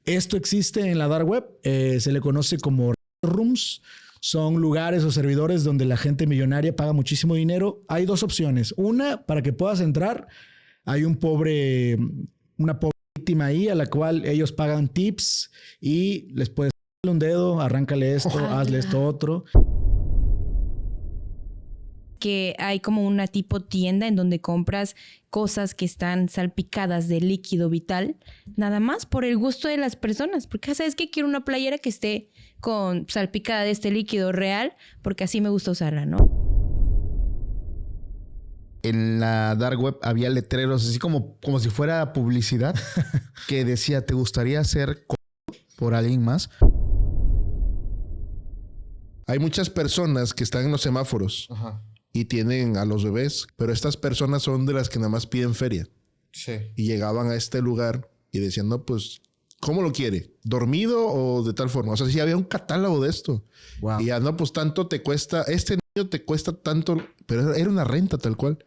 Esto existe en la dark web. Se le conoce como rooms. Son lugares o servidores donde la gente millonaria paga muchísimo dinero. Hay dos opciones. Una, para que puedas entrar, hay una pobre víctima ahí a la cual ellos pagan tips y les puedes darle un dedo, arráncale esto, hazle esto otro. Que hay como una tipo tienda en donde compras cosas que están salpicadas de líquido vital, nada más por el gusto de las personas. Porque, ¿sabes qué? Quiero una playera que esté con salpicada de este líquido real, porque así me gusta usarla, ¿no? En la dark web había letreros así como si fuera publicidad que decía, ¿te gustaría ser por alguien más? Hay muchas personas que están en los semáforos. Ajá. Y tienen a los bebés, pero estas personas son de las que nada más piden feria. Sí. Y llegaban a este lugar y decían, no, pues, ¿cómo lo quiere? ¿Dormido o de tal forma? O sea, sí había un catálogo de esto. Wow. Y ya, no, pues tanto te cuesta, este niño te cuesta tanto, pero era una renta tal cual.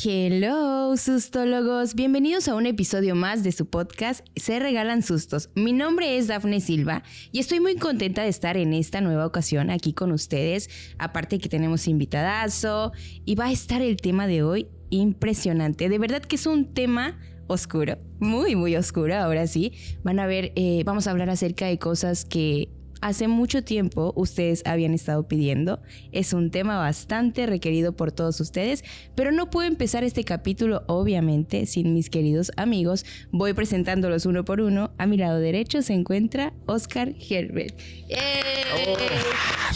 Hello, sustólogos. Bienvenidos a un episodio más de su podcast Se Regalan Sustos. Mi nombre es Dafne Silva y estoy muy contenta de estar en esta nueva ocasión aquí con ustedes. Aparte que tenemos invitadazo y va a estar el tema de hoy impresionante. De verdad que es un tema oscuro, muy, muy oscuro. Ahora sí, van a ver, vamos a hablar acerca de cosas que hace mucho tiempo ustedes habían estado pidiendo. Es un tema bastante requerido por todos ustedes, pero no puedo empezar este capítulo obviamente sin mis queridos amigos. Voy presentándolos uno por uno. A mi lado derecho se encuentra Oscar Herbert.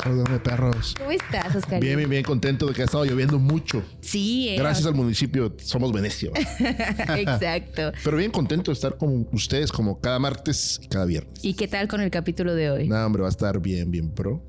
Saludame, perros. ¿Cómo estás, Oscar? Bien contento de que ha estado lloviendo mucho. Sí. Gracias al municipio somos Venecia. Exacto. Pero bien contento de estar con ustedes como cada martes y cada viernes. ¿Y qué tal con el capítulo de hoy? No, hombre, va a estar bien pro.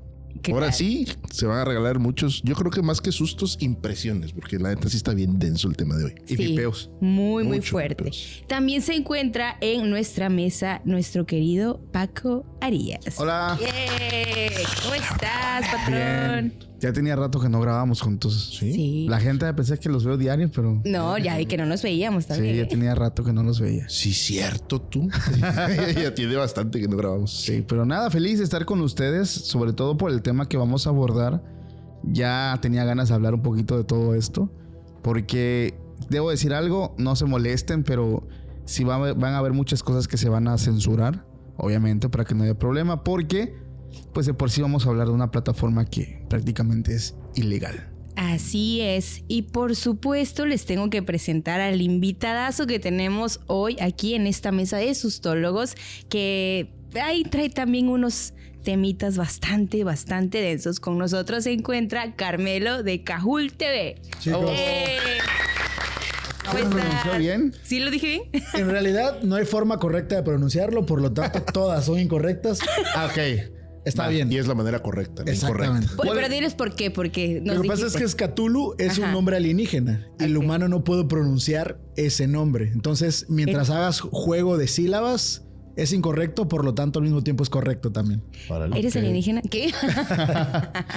Ahora tal? sí, se van a regalar muchos, yo creo que más que sustos, impresiones, porque la neta sí está bien denso el tema de hoy. Y pipeos. Muy Mucho fuerte. pipeos. También se encuentra en nuestra mesa nuestro querido Paco Arias. Hola. ¡Yay! ¿Cómo estás, patrón? Bien. Ya tenía rato que no grabábamos juntos. Sí. La gente pensé que los veo diario, pero... No, ya de que no nos veíamos también. Sí, ya tenía rato que no los veía. Sí, cierto, tú. Ya tiene bastante que no grabamos. Sí, pero nada, feliz de estar con ustedes, sobre todo por el tema que vamos a abordar. Ya tenía ganas de hablar un poquito de todo esto, porque debo decir algo, no se molesten, pero sí van a haber muchas cosas que se van a censurar, obviamente, para que no haya problema, porque pues de por sí vamos a hablar de una plataforma que prácticamente es ilegal. Así es. Y por supuesto les tengo que presentar al invitadazo que tenemos hoy aquí en esta mesa de sustólogos, que ahí trae también unos temitas bastante densos. Con nosotros se encuentra Carmelo de Cajul TV. Chicos. ¿Cómo ¿Lo pronunció estás? bien? ¿Sí lo dije bien? En realidad no hay forma correcta de pronunciarlo, por lo tanto todas son incorrectas. Ah, ok. Está bien. Y es la manera correcta, no Exactamente. incorrecta. Pero diles por qué, porque nos Lo que pasa es dijiste. que Cthulhu es un Ajá. nombre alienígena y el Ok. humano no puede pronunciar ese nombre. Entonces, mientras hagas juego de sílabas, es incorrecto, por lo tanto al mismo tiempo es correcto también. Órale. ¿Eres Ok. alienígena? ¿Qué?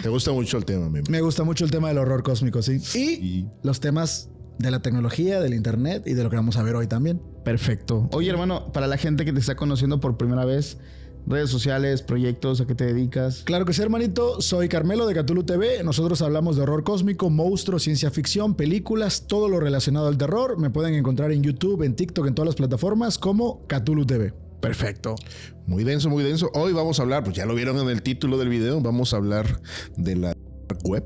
Te gusta mucho el tema, Me gusta mucho el tema del horror cósmico, sí. Y los temas de la tecnología, del internet y de lo que vamos a ver hoy también. Perfecto. Oye, hermano, para la gente que te está conociendo por primera vez, redes sociales, proyectos, ¿a qué te dedicas? Claro que sí, hermanito. Soy Carmelo de Cthulhu TV. Nosotros hablamos de horror cósmico, monstruos, ciencia ficción, películas, todo lo relacionado al terror. Me pueden encontrar en YouTube, en TikTok, en todas las plataformas como Cthulhu TV. Perfecto. Muy denso, muy denso. Hoy vamos a hablar, pues ya lo vieron en el título del video, vamos a hablar de la dark web.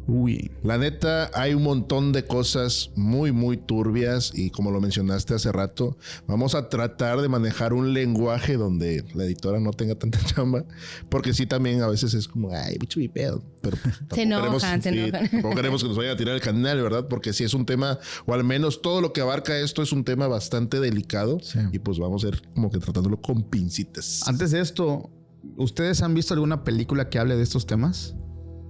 Uy. La neta, hay un montón de cosas muy, muy turbias y como lo mencionaste hace rato, vamos a tratar de manejar un lenguaje donde la editora no tenga tanta chamba, porque sí también a veces es como, ay, bicho y pedo, pero se enojan. tampoco queremos que nos vayan a tirar el canal, ¿verdad? Porque sí es un tema, o al menos todo lo que abarca esto es un tema bastante delicado y pues vamos a ir como que tratándolo con pincitas. Antes de esto, ¿ustedes han visto alguna película que hable de estos temas?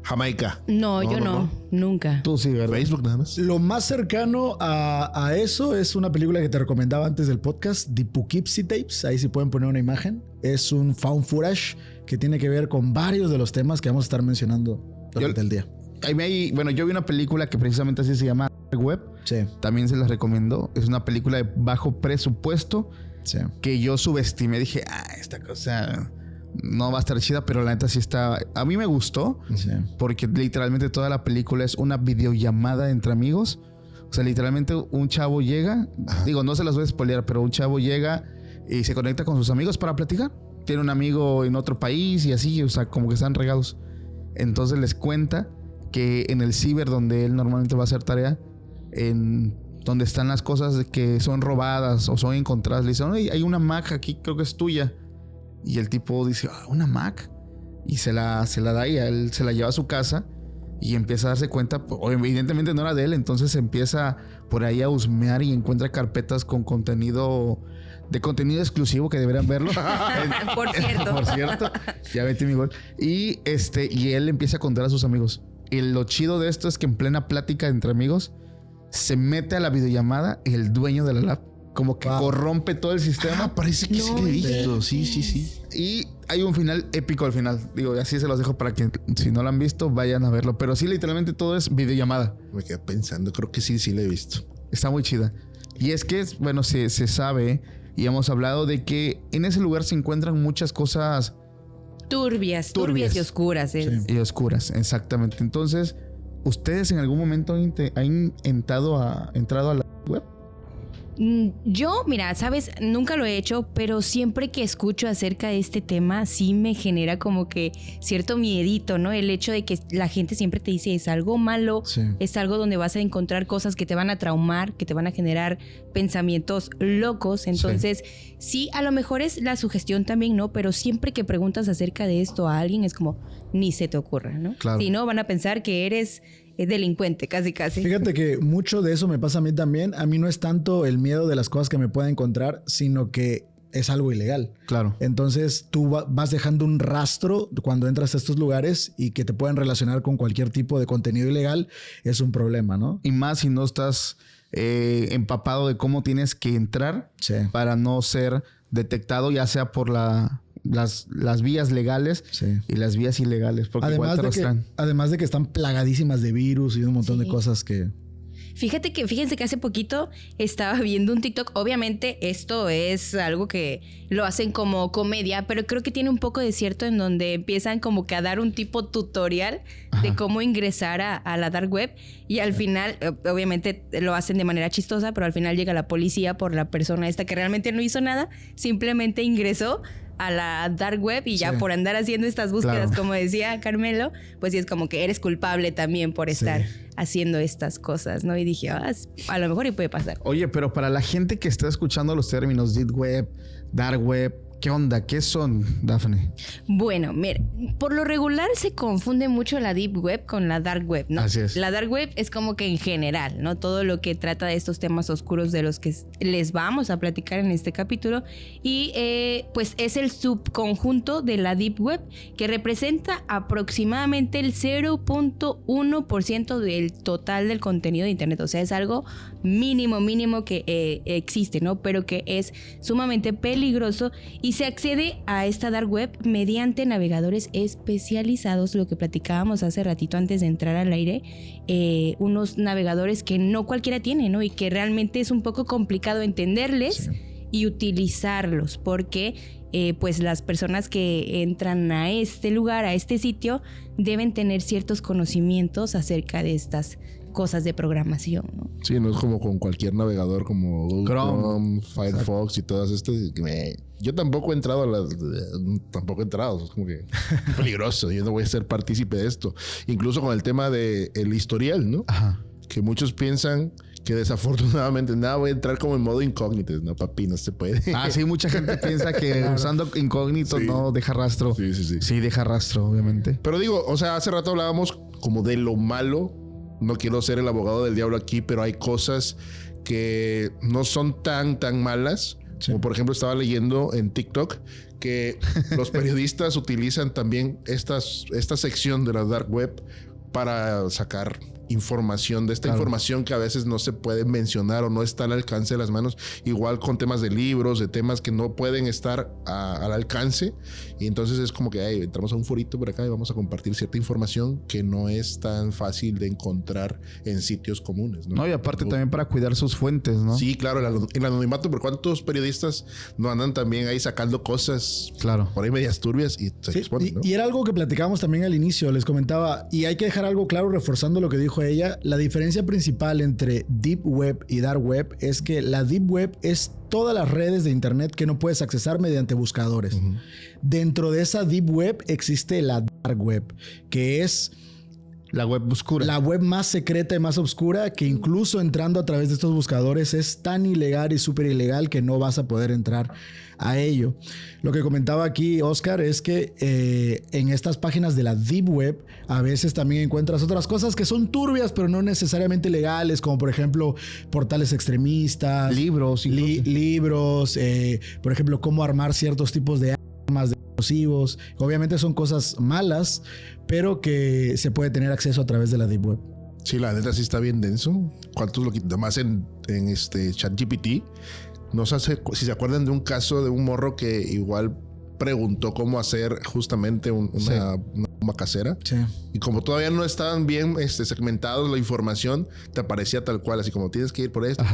Jamaica. No, yo no. Nunca. Tú sí, ¿verdad? Facebook nada más. Lo más cercano a eso es una película que te recomendaba antes del podcast, The Poughkeepsie Tapes. Ahí sí pueden poner una imagen. Es un found footage que tiene que ver con varios de los temas que vamos a estar mencionando durante el día. Bueno, yo vi una película que precisamente así se llama Dark Web. Sí. También se las recomiendo. Es una película de bajo presupuesto que yo subestimé. Dije, esta cosa no va a estar chida, pero la neta sí está. A mí me gustó porque literalmente toda la película es una videollamada entre amigos. O sea, literalmente un chavo llega, digo, no se las voy a spoilear, pero un chavo llega y se conecta con sus amigos para platicar. Tiene un amigo en otro país y así, o sea, como que están regados. Entonces les cuenta que en el ciber donde él normalmente va a hacer tarea, en donde están las cosas que son robadas o son encontradas, le dicen, oye, hay una Mac aquí, creo que es tuya. Y el tipo dice, ¿una Mac? Y se la da y él se la lleva a su casa y empieza a darse cuenta, evidentemente no era de él, entonces empieza por ahí a husmear y encuentra carpetas con contenido exclusivo que deberían verlo. Por cierto. Ya metí mi gol. Y él empieza a contar a sus amigos. Y lo chido de esto es que en plena plática entre amigos se mete a la videollamada el dueño de la lab. Como que corrompe todo el sistema. Parece que sí lo he visto. Sí. Y hay un final épico al final. Digo, así se los dejo para que si no lo han visto, vayan a verlo. Pero sí, literalmente todo es videollamada. Me quedé pensando, creo que sí lo he visto. Está muy chida. Y es que, bueno, se sabe y hemos hablado de que en ese lugar se encuentran muchas cosas turbias y oscuras. Sí. Y oscuras, exactamente. Entonces, ¿ustedes en algún momento han entrado a la web? Yo, mira, sabes, nunca lo he hecho, pero siempre que escucho acerca de este tema, sí me genera como que cierto miedito, ¿no? El hecho de que la gente siempre te dice es algo malo, es algo donde vas a encontrar cosas que te van a traumar, que te van a generar pensamientos locos. Entonces, sí, a lo mejor es la sugestión también, ¿no? Pero siempre que preguntas acerca de esto a alguien, es como, ni se te ocurra, ¿no? Claro. Si no, van a pensar que eres delincuente, casi. Fíjate que mucho de eso me pasa a mí también. A mí no es tanto el miedo de las cosas que me pueda encontrar, sino que es algo ilegal. Claro. Entonces tú vas dejando un rastro cuando entras a estos lugares y que te puedan relacionar con cualquier tipo de contenido ilegal es un problema, ¿no? Y más si no estás empapado de cómo tienes que entrar para no ser detectado, ya sea por las vías legales y las vías ilegales. Porque además de que están plagadísimas de virus y un montón de cosas que... Fíjense que hace poquito estaba viendo un TikTok. Obviamente esto es algo que lo hacen como comedia, pero creo que tiene un poco de cierto en donde empiezan como que a dar un tipo tutorial de cómo ingresar a la dark web y al final, obviamente lo hacen de manera chistosa, pero al final llega la policía por la persona esta que realmente no hizo nada, simplemente ingresó a la dark web y ya por andar haciendo estas búsquedas, como decía Carmelo, pues sí es como que eres culpable también por estar haciendo estas cosas, ¿no? Y dije, a lo mejor y puede pasar. Oye, pero para la gente que está escuchando los términos deep web, dark web, ¿qué onda? ¿Qué son, Dafne? Bueno, mira, por lo regular se confunde mucho la deep web con la dark web, ¿no? Así es. La dark web es como que en general, ¿no? Todo lo que trata de estos temas oscuros de los que les vamos a platicar en este capítulo. Y pues es el subconjunto de la deep web que representa aproximadamente el 0.1% del total del contenido de internet. O sea, es algo mínimo que existe, ¿no? Pero que es sumamente peligroso y se accede a esta dark web mediante navegadores especializados, lo que platicábamos hace ratito antes de entrar al aire, unos navegadores que no cualquiera tiene, ¿no? Y que realmente es un poco complicado entenderles y utilizarlos, porque pues las personas que entran a este lugar, a este sitio, deben tener ciertos conocimientos acerca de estas cosas de programación, ¿no? Sí, no es como con cualquier navegador como Google Chrome, Firefox y todas estas. Yo tampoco he entrado es como que peligroso. Yo no voy a ser partícipe de esto. Incluso con el tema de el historial, ¿no? Ajá. Que muchos piensan que desafortunadamente voy a entrar como en modo incógnito. No, papi, no se puede. Sí, mucha gente piensa que usando incógnito no deja rastro. Sí. Sí, deja rastro, obviamente. Pero digo, o sea, hace rato hablábamos como de lo malo. No quiero ser el abogado del diablo aquí, pero hay cosas que no son tan malas. Sí. Como por ejemplo estaba leyendo en TikTok que los periodistas utilizan también esta sección de la dark web para sacar información de esta información que a veces no se puede mencionar o no está al alcance de las manos, igual con temas de libros, de temas que no pueden estar al alcance, y entonces es como que entramos a un forito por acá y vamos a compartir cierta información que no es tan fácil de encontrar en sitios comunes, ¿no? No, y aparte también para cuidar sus fuentes, ¿no? Sí, claro, el anonimato, por cuántos periodistas no andan también ahí sacando cosas por ahí medias turbias y se exponen, ¿no? Y era algo que platicábamos también al inicio, les comentaba, y hay que dejar algo claro reforzando lo que dijo ella. La diferencia principal entre Deep Web y Dark Web es que la Deep Web es todas las redes de internet que no puedes accesar mediante buscadores. Uh-huh. Dentro de esa Deep Web existe la Dark Web, que es la web oscura. La web más secreta y más oscura, que incluso entrando a través de estos buscadores es tan ilegal y súper ilegal que no vas a poder entrar a ello. Lo que comentaba aquí Oscar es que en estas páginas de la Deep Web a veces también encuentras otras cosas que son turbias, pero no necesariamente legales, como por ejemplo portales extremistas, libros, libros, por ejemplo, cómo armar ciertos tipos de armas explosivos. Obviamente son cosas malas, pero que se puede tener acceso a través de la Deep Web. Sí, la neta sí está bien denso. ¿Cuántos lo quitan? Además en ChatGPT, no sé si se acuerdan de un caso de un morro que igual preguntó cómo hacer justamente una bomba casera. Sí. Y como todavía no estaban bien segmentados la información, te aparecía tal cual, así como tienes que ir por esto.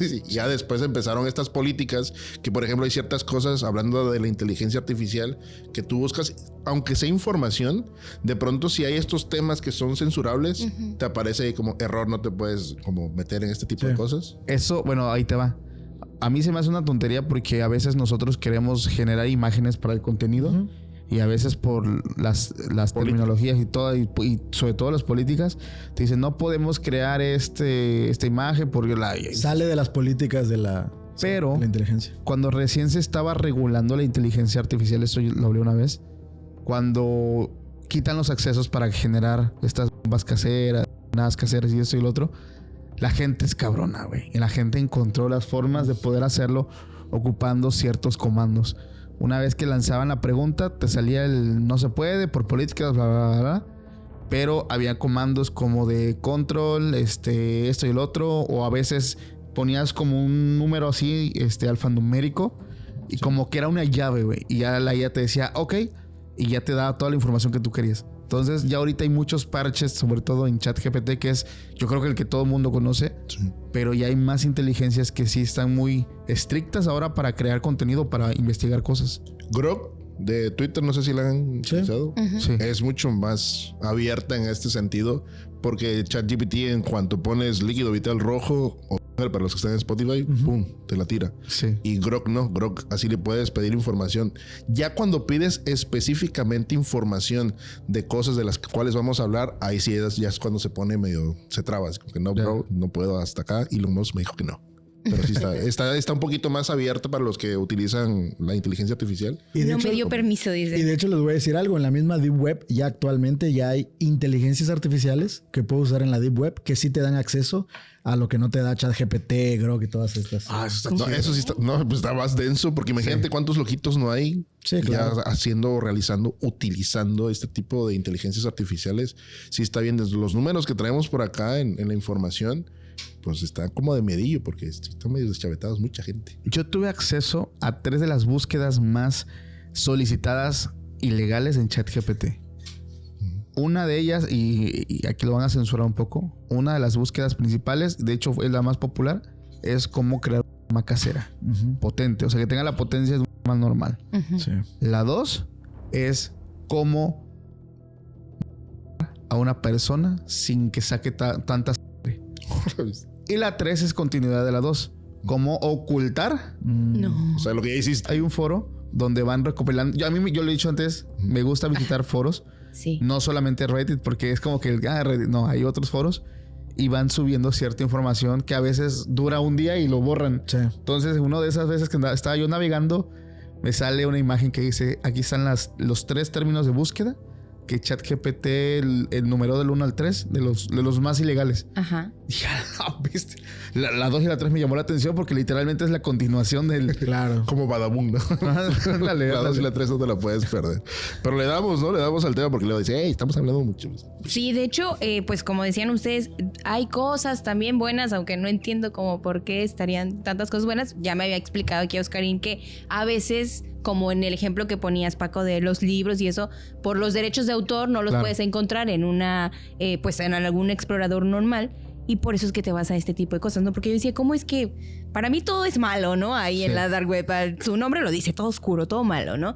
Y ya después empezaron estas políticas que, por ejemplo, hay ciertas cosas, hablando de la inteligencia artificial, que tú buscas, aunque sea información, de pronto si hay estos temas que son censurables, te aparece ahí como error, no te puedes como meter en este tipo de cosas. Eso, bueno, ahí te va. A mí se me hace una tontería porque a veces nosotros queremos generar imágenes para el contenido y a veces por las terminologías y todo y sobre todo las políticas te dicen no podemos crear esta imagen porque sale de las políticas de la inteligencia. Cuando recién se estaba regulando la inteligencia artificial, esto yo lo hablé una vez, cuando quitan los accesos para generar estas bombas caseras, nada caseras y esto y lo otro, la gente es cabrona, güey. Y la gente encontró las formas de poder hacerlo ocupando ciertos comandos. Una vez que lanzaban la pregunta, te salía el no se puede por políticas, bla, bla, bla, bla. Pero había comandos como de control, esto y el otro. O a veces ponías como un número así, alfanumérico. Y como que era una llave, güey. Y ya la IA te decía, ok. Y ya te daba toda la información que tú querías. Entonces ya ahorita hay muchos parches, sobre todo en ChatGPT, que es yo creo que el que todo el mundo conoce, pero ya hay más inteligencias que sí están muy estrictas ahora para crear contenido, para investigar cosas. Grok de Twitter, no sé si la han utilizado. Sí. Es mucho más abierta en este sentido, porque ChatGPT en cuanto pones líquido vital rojo o para los que están en Spotify, ¡pum!, te la tira. Sí. Y Grok no, Grok así le puedes pedir información. Ya cuando pides específicamente información de cosas de las cuales vamos a hablar, ahí sí ya es cuando se pone medio, se traba. Es como que no, bro, no puedo hasta acá. Y Elon Musk me dijo que no. Pero sí está un poquito más abierto para los que utilizan la inteligencia artificial. Y de hecho, me dio permiso, dice. Y de hecho les voy a decir algo. En la misma Deep Web ya actualmente ya hay inteligencias artificiales que puedes usar en la Deep Web que sí te dan acceso a lo que no te da ChatGPT, Grok y todas estas. Eso está chido. Eso sí está, pues está más denso porque imagínate cuántos loquitos no hay claro. Ya realizando, utilizando este tipo de inteligencias artificiales. Sí está bien. Desde los números que traemos por acá en la información, pues está como de medillo porque están medio deschavetados mucha gente. Yo tuve acceso a 3 de las búsquedas más solicitadas ilegales en ChatGPT. Una de ellas, y aquí lo van a censurar un poco, una de las búsquedas principales, de hecho es la más popular, es cómo crear una arma casera potente, o sea que tenga la potencia de un arma normal. Sí. La 2 es cómo a una persona sin que saque tantas Y la 3 es continuidad de la 2. ¿Cómo ocultar? No. O sea, lo que ya hiciste. Hay un foro donde van recopilando. Yo lo he dicho antes, me gusta visitar foros. Sí. No solamente Reddit, porque es como que Reddit. No, hay otros foros. Y van subiendo cierta información que a veces dura un día y lo borran. Sí. Entonces, una de esas veces que estaba yo navegando, me sale una imagen que dice, aquí están los 3 términos de búsqueda que ChatGPT el número del 1 al 3 de los más ilegales. Ajá. Dije, no, ¿viste? La 2 y la 3 me llamó la atención porque literalmente es la continuación del... Claro. Como Badabun, ¿no? La 2 y la 3 no te la puedes perder. Pero le damos, ¿no? Le damos al tema porque le dice, hey, estamos hablando mucho. Sí, de hecho, pues como decían ustedes, hay cosas también buenas, aunque no entiendo como por qué estarían tantas cosas buenas. Ya me había explicado aquí Oscarín que a veces, como en el ejemplo que ponías, Paco, de los libros y eso, por los derechos de autor no los puedes encontrar en una, pues en algún explorador normal. Y por eso es que te vas a este tipo de cosas, ¿no? Porque yo decía, ¿cómo es que para mí todo es malo, ¿no? Ahí en la dark web, su nombre lo dice, todo oscuro, todo malo, ¿no?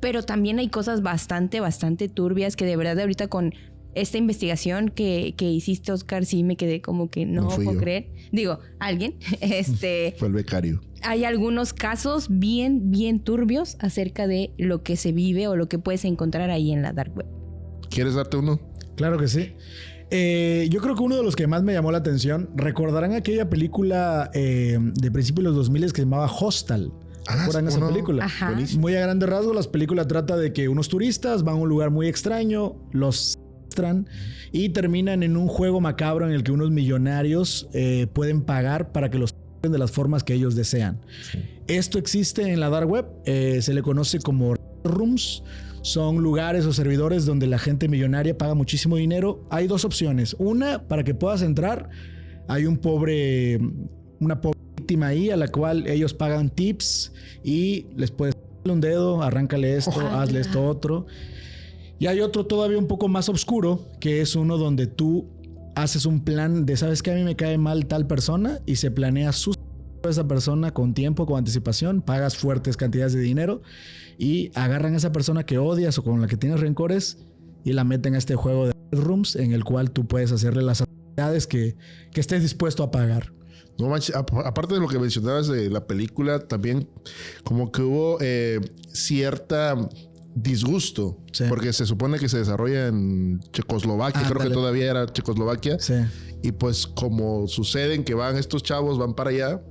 Pero también hay cosas bastante turbias que de verdad ahorita con esta investigación que hiciste, Oscar, sí me quedé como que no puedo creer. Digo, alguien, Fue el becario. Hay algunos casos bien turbios acerca de lo que se vive o lo que puedes encontrar ahí en la dark web. ¿Quieres darte uno? Claro que sí. Yo creo que uno de los que más me llamó la atención, recordarán aquella película de principios de los 2000 que se llamaba Hostal. ¿Recuerdan esa película? Ajá. Buenísimo. Muy a grandes rasgos, la película trata de que unos turistas van a un lugar muy extraño, los secuestran y terminan en un juego macabro en el que unos millonarios pueden pagar para que los saquen de las formas que ellos desean. Sí. Esto existe en la dark web, se le conoce como rooms. Son lugares o servidores donde la gente millonaria paga muchísimo dinero. Hay 2 opciones. Una, para que puedas entrar, hay una pobre víctima ahí a la cual ellos pagan tips y les puedes darle un dedo, arráncale esto, hazle esto otro. Y hay otro todavía un poco más oscuro, que es uno donde tú haces un plan de, ¿sabes qué? A mí me cae mal tal persona y se planea a esa persona con tiempo, con anticipación, pagas fuertes cantidades de dinero y agarran a esa persona que odias o con la que tienes rencores y la meten a este juego de rooms en el cual tú puedes hacerle las actividades que estés dispuesto a pagar. No manches, aparte de lo que mencionabas de la película, también como que hubo cierta disgusto, sí, porque se supone que se desarrolla en Checoslovaquia, creo que todavía era Checoslovaquia, sí, y pues como suceden que van estos chavos, van para allá,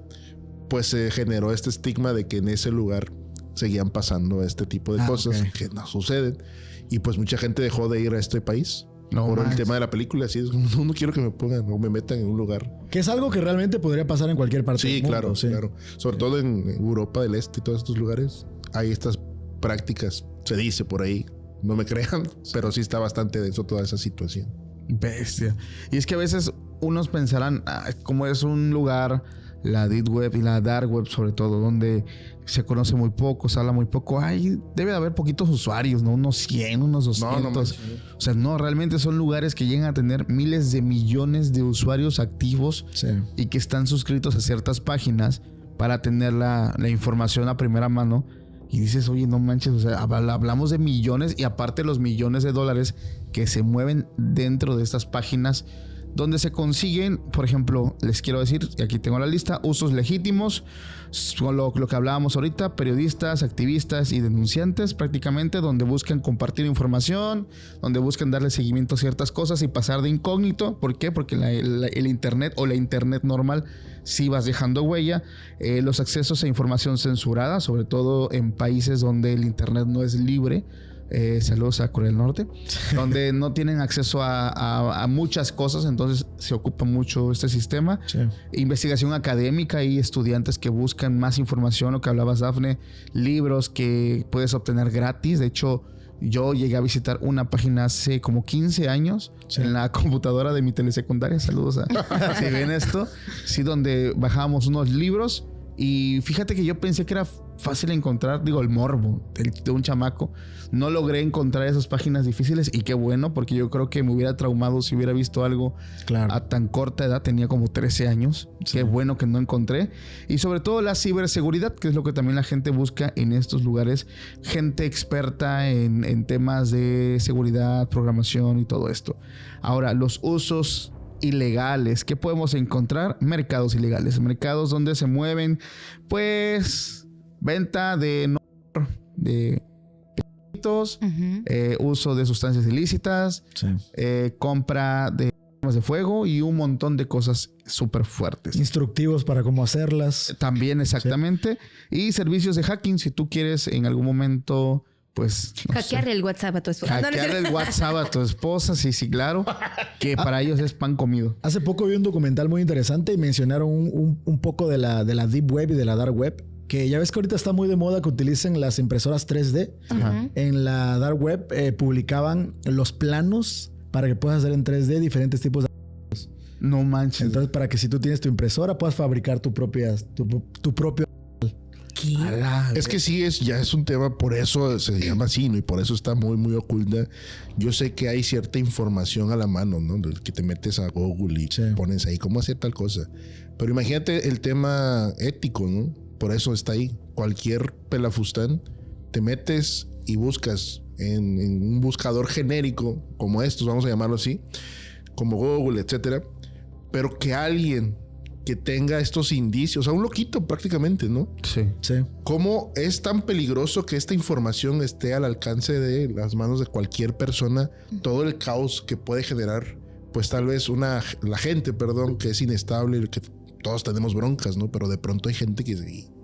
pues se generó este estigma de que en ese lugar seguían pasando este tipo de cosas que no suceden, y pues mucha gente dejó de ir a este país. Por el tema de la película, así es, no quiero que me pongan o me metan en un lugar. Que es algo que realmente podría pasar en cualquier parte del mundo. Claro, claro. Sobre todo en Europa del Este y todos estos lugares, hay estas prácticas, se dice por ahí, no me crean, pero sí está bastante denso toda esa situación. Bestia. Y es que a veces unos pensarán, como es un lugar, la deep web y la dark web sobre todo, donde se conoce muy poco, se habla muy poco, debe de haber poquitos usuarios, ¿no? Unos 100, unos 200. O sea, no, realmente son lugares que llegan a tener miles de millones de usuarios activos, sí, y que están suscritos a ciertas páginas para tener la información a primera mano. Y dices, oye, no manches, o sea, hablamos de millones y aparte los millones de dólares que se mueven dentro de estas páginas donde se consiguen, por ejemplo, les quiero decir, y aquí tengo la lista, usos legítimos, lo que hablábamos ahorita, periodistas, activistas y denunciantes prácticamente, donde buscan compartir información, donde buscan darle seguimiento a ciertas cosas y pasar de incógnito. ¿Por qué? Porque el internet o la internet normal sí vas dejando huella. Los accesos a información censurada, sobre todo en países donde el internet no es libre. Saludos a Corea del Norte, donde no tienen acceso a muchas cosas, entonces se ocupa mucho este sistema. Sí. Investigación académica y estudiantes que buscan más información, lo que hablabas, Dafne, libros que puedes obtener gratis. De hecho, yo llegué a visitar una página hace como 15 años, sí, en la computadora de mi telesecundaria. Saludos a si ven esto, sí, donde bajábamos unos libros. Y fíjate que yo pensé que era fácil encontrar, el morbo de un chamaco. No logré encontrar esas páginas difíciles y qué bueno, porque yo creo que me hubiera traumado si hubiera visto algo a tan corta edad. Tenía como 13 años. Sí. Qué bueno que no encontré. Y sobre todo la ciberseguridad, que es lo que también la gente busca en estos lugares. Gente experta en temas de seguridad, programación y todo esto. Ahora, los usos ilegales. ¿Qué podemos encontrar? Mercados ilegales. Mercados donde se mueven, pues, venta de uso de sustancias ilícitas, Sí. compra de armas de fuego y un montón de cosas súper fuertes. Instructivos para cómo hacerlas. También, exactamente. Y servicios de hacking, si tú quieres en algún momento, pues... no Hackearle sé, el WhatsApp a tu esposa. hackearle el WhatsApp a tu esposa, sí, claro. Que para ellos es pan comido. Hace poco vi un documental muy interesante y mencionaron un poco de la Deep Web y de la Dark Web. Que ya ves que ahorita está muy de moda que utilicen las impresoras 3D. Ajá. En la Dark Web publicaban los planos para que puedas hacer en 3D diferentes tipos de... No manches. Entonces, para que si tú tienes tu impresora, puedas fabricar tu propio... ¿Qué? Es que sí, ya es un tema, por eso se llama así, ¿no? Y por eso está muy, muy oculta. Yo sé que hay cierta información a la mano, ¿no? Que te metes a Google y pones ahí cómo hacer tal cosa. Pero imagínate el tema ético, ¿no? Por eso está ahí. Cualquier pelafustán, te metes y buscas en un buscador genérico, como estos, vamos a llamarlo así, como Google, etcétera. Pero que alguien que tenga estos indicios, o sea, un loquito prácticamente, ¿no? Sí. Sí. ¿Cómo es tan peligroso que esta información esté al alcance de las manos de cualquier persona? Todo el caos que puede generar, pues tal vez la gente, que es inestable, que todos tenemos broncas, ¿no? Pero de pronto hay gente que,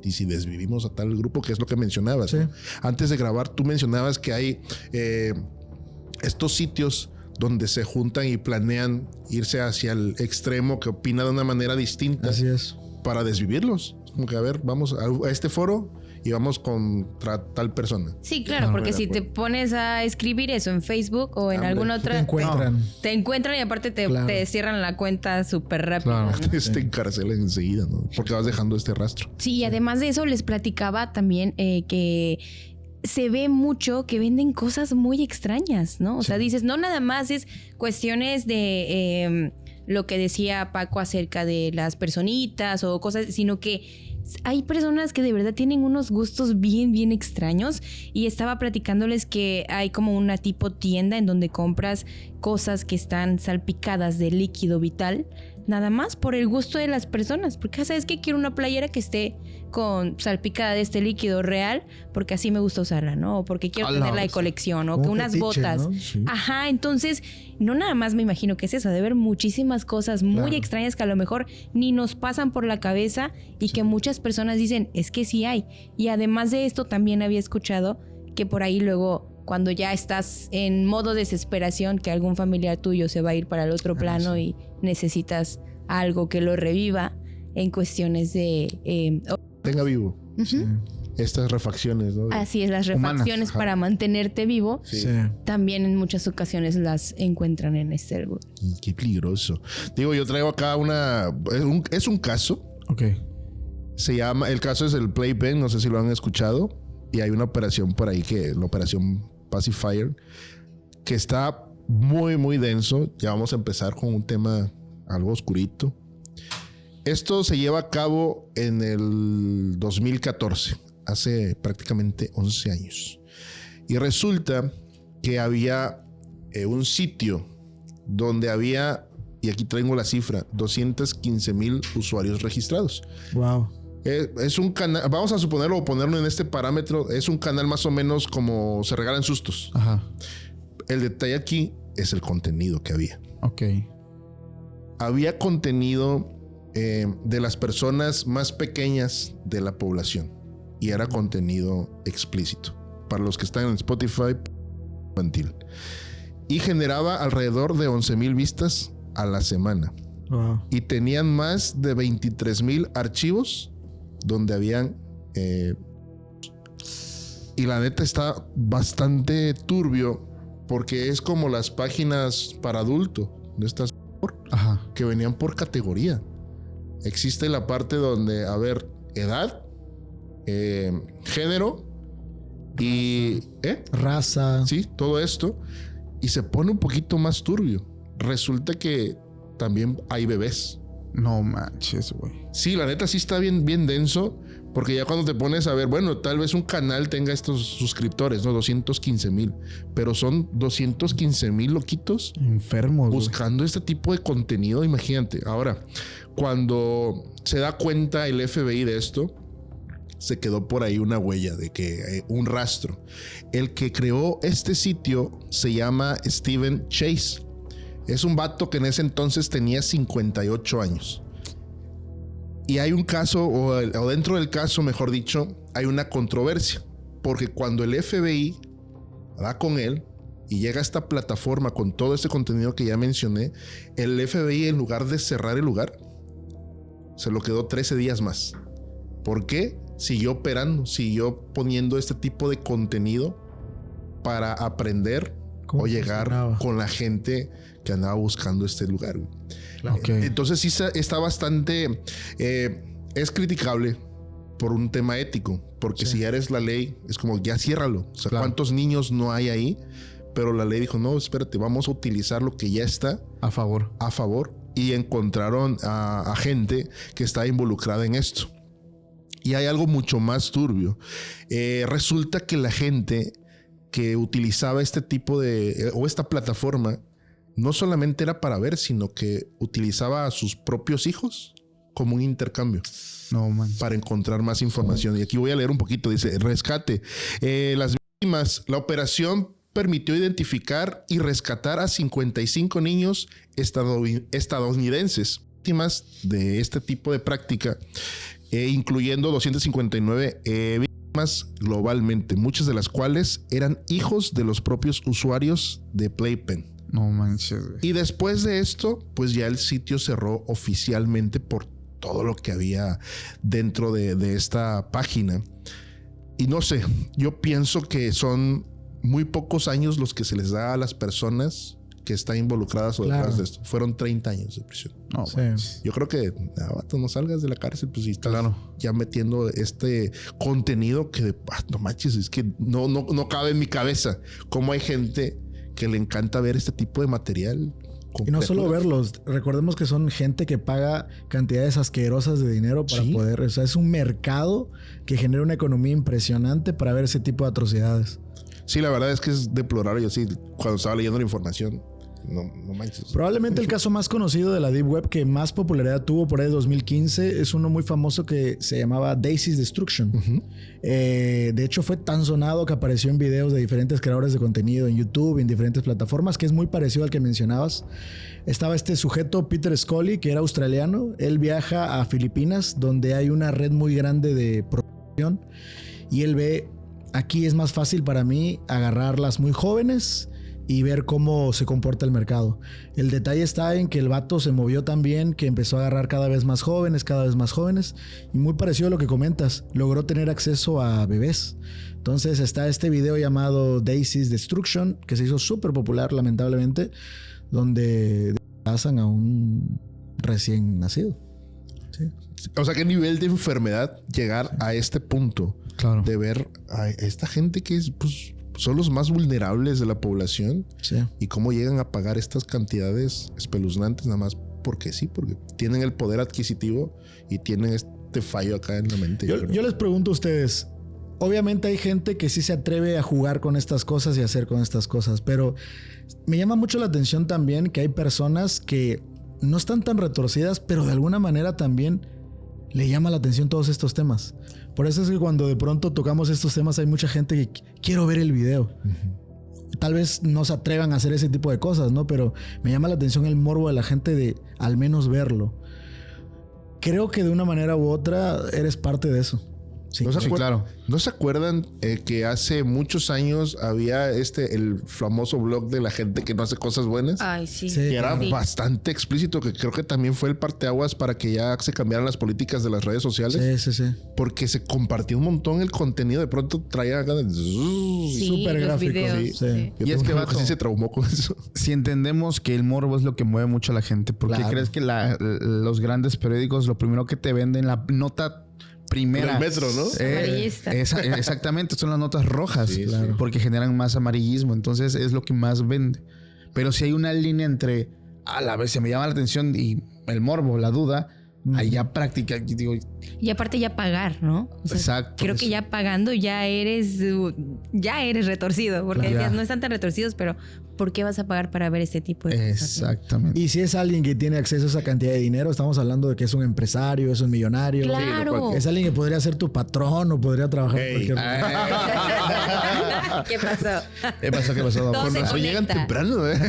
y si desvivimos a tal grupo, que es lo que mencionabas, Sí. ¿no? Antes de grabar, tú mencionabas que hay estos sitios donde se juntan y planean irse hacia el extremo que opina de una manera distinta. Así es. Para desvivirlos. Como que, a ver, vamos a este foro y vamos contra tal persona. Sí, claro, porque si te pones a escribir eso en Facebook o en alguna Te otra... encuentran. Te encuentran y aparte Claro. te cierran la cuenta súper rápido. Claro. ¿no? Te encarcelan enseguida, ¿no? Porque vas dejando este rastro. Sí, y además de eso les platicaba también que se ve mucho que venden cosas muy extrañas, ¿no? O sea, dices, no nada más es cuestiones de lo que decía Paco acerca de las personitas o cosas, sino que hay personas que de verdad tienen unos gustos bien, bien extraños. Y estaba platicándoles que hay como una tipo tienda en donde compras cosas que están salpicadas de líquido vital, nada más por el gusto de las personas. Porque, ¿sabes qué? Quiero una playera que esté con salpicada de este líquido real, porque así me gusta usarla, ¿no? O porque quiero tenerla de colección, o Como que unas fetiche, botas. ¿no? Sí. Ajá, entonces, no nada más me imagino que es eso, de ver muchísimas cosas muy extrañas que a lo mejor ni nos pasan por la cabeza y que muchas personas dicen, es que sí hay. Y además de esto, también había escuchado que por ahí luego, cuando ya estás en modo desesperación, que algún familiar tuyo se va a ir para el otro plano y necesitas algo que lo reviva en cuestiones de... Tenga vivo. Ujú. Estas refacciones, ¿no? Así es, las Humanas, refacciones ajá. para mantenerte vivo, Sí. Sí. también en muchas ocasiones las encuentran en este lugar. Y qué peligroso. Digo, yo traigo acá es un caso. Ok. El caso es el Playpen, no sé si lo han escuchado. Y hay una operación por ahí la operación Pacifier, que está muy, muy denso. Ya vamos a empezar con un tema algo oscurito. Esto se lleva a cabo en el 2014, hace prácticamente 11 años. Y resulta que había un sitio donde había, y aquí traigo la cifra, 215,000 usuarios registrados. Wow. Es un canal, vamos a suponerlo o ponerlo en este parámetro, es un canal más o menos como se regalan sustos. Ajá. El detalle aquí es el contenido que había. Ok. Había contenido de las personas más pequeñas de la población y era contenido explícito. Para los que están en Spotify, infantil. Y generaba alrededor de 11,000 vistas a la semana. Wow. Y tenían más de 23,000 archivos donde habían... y la neta está bastante turbio porque es como las páginas para adulto de estas Ajá. que venían por categoría. Existe la parte donde, a ver, edad, género y... Raza. Sí, todo esto. Y se pone un poquito más turbio. Resulta que también hay bebés. No manches, güey. Sí, la neta sí está bien, bien denso Porque ya cuando te pones a ver, bueno, tal vez un canal tenga estos suscriptores, ¿no? 215,000. Pero son 215,000 loquitos enfermos buscando este tipo de contenido, imagínate. Ahora, cuando se da cuenta el FBI de esto, se quedó por ahí una huella de que un rastro. El que creó este sitio se llama Steven Chase. Es un vato que en ese entonces tenía 58 años. Y hay un caso, o dentro del caso, mejor dicho, hay una controversia. Porque cuando el FBI da con él y llega a esta plataforma con todo este contenido que ya mencioné, el FBI, en lugar de cerrar el lugar, se lo quedó 13 días más. ¿Por qué? Siguió operando, siguió poniendo este tipo de contenido para aprender o llegar con la gente que andaba buscando este lugar. Okay. Entonces sí está bastante... es criticable por un tema ético, porque si ya eres la ley, es como ya ciérralo. O sea, ¿cuántos niños no hay ahí? Pero la ley dijo, no, espérate, vamos a utilizar lo que ya está a favor. Y encontraron a gente que está involucrada en esto. Y hay algo mucho más turbio. Resulta que la gente que utilizaba este tipo de... o esta plataforma no solamente era para ver, sino que utilizaba a sus propios hijos como un intercambio. No, man. Para encontrar más información. Y aquí voy a leer un poquito. Dice, rescate. Las víctimas, la operación permitió identificar y rescatar a 55 niños estadounidenses víctimas de este tipo de práctica, incluyendo 259 víctimas globalmente, muchas de las cuales eran hijos de los propios usuarios de Playpen. No manches. Y después de esto, pues ya el sitio cerró oficialmente por todo lo que había dentro de esta página. Y no sé, yo pienso que son muy pocos años los que se les da a las personas que están involucradas o detrás de esto. Fueron 30 años de prisión. No, sí. Yo creo que no salgas de la cárcel, pues si estás ya metiendo este contenido que no manches, es que no cabe en mi cabeza. Cómo hay gente que le encanta ver este tipo de material. Y no solo verlos, recordemos que son gente que paga cantidades asquerosas de dinero para poder, o sea, es un mercado que genera una economía impresionante para ver ese tipo de atrocidades. Sí, la verdad es que es deplorable. Yo sí, cuando estaba leyendo la información, no manches. Probablemente el caso más conocido de la Deep Web que más popularidad tuvo por ahí en 2015 es uno muy famoso que se llamaba Daisy's Destruction. De hecho, fue tan sonado que apareció en videos de diferentes creadores de contenido en YouTube, en diferentes plataformas, que es muy parecido al que mencionabas. Estaba este sujeto, Peter Scully, que era australiano. Él viaja a Filipinas, donde hay una red muy grande de prostitución, y él ve, aquí es más fácil para mí agarrarlas muy jóvenes y ver cómo se comporta el mercado. El detalle está en que el vato se movió tan bien que empezó a agarrar cada vez más jóvenes, y muy parecido a lo que comentas, logró tener acceso a bebés. Entonces está este video llamado Daisy's Destruction, que se hizo súper popular lamentablemente, donde pasan a un recién nacido. Sí. O sea, ¿qué nivel de enfermedad llegar a este punto de ver a esta gente que es, pues, son los más vulnerables de la población? Sí. Y cómo llegan a pagar estas cantidades espeluznantes nada más porque sí, porque tienen el poder adquisitivo y tienen este fallo acá en la mente. Yo les pregunto a ustedes, obviamente hay gente que sí se atreve a jugar con estas cosas y a hacer con estas cosas, pero me llama mucho la atención también que hay personas que no están tan retorcidas, pero de alguna manera también le llama la atención todos estos temas. Por eso es que cuando de pronto tocamos estos temas hay mucha gente que quiero ver el video. Tal vez no se atrevan a hacer ese tipo de cosas, ¿no? Pero me llama la atención el morbo de la gente de al menos verlo. Creo que de una manera u otra eres parte de eso. Sí, claro. ¿No se acuerdan que hace muchos años había el famoso blog de la gente que no hace cosas buenas? Ay, sí. Que era bastante explícito, que creo que también fue el parteaguas para que ya se cambiaran las políticas de las redes sociales. Sí. Porque se compartió un montón el contenido. De pronto traía súper gráfico. Sí. Y es que vato sí se traumó con eso. Si entendemos que el morbo es lo que mueve mucho a la gente, porque crees que los grandes periódicos lo primero que te venden, la nota primera. El metro, ¿no? Exactamente, son las notas rojas, porque generan más amarillismo, entonces es lo que más vende. Pero si hay una línea entre a la vez se me llama la atención y el morbo, la duda, Allá práctica, digo, Y aparte ya pagar, ¿no? O sea, exacto. creo que ya pagando ya eres retorcido, porque Claro. decías, no están tan retorcidos, pero ¿por qué vas a pagar para ver este tipo de cosas? ¿No? Exactamente. Y si es alguien que tiene acceso a esa cantidad de dinero, estamos hablando de que es un empresario, es un millonario. Claro. Es alguien que podría ser tu patrón o podría trabajar en Ey. cualquier lugar. ¿Qué pasó? ¿Qué pasó? Todo Con se razón llegan conecta. temprano, ¿eh?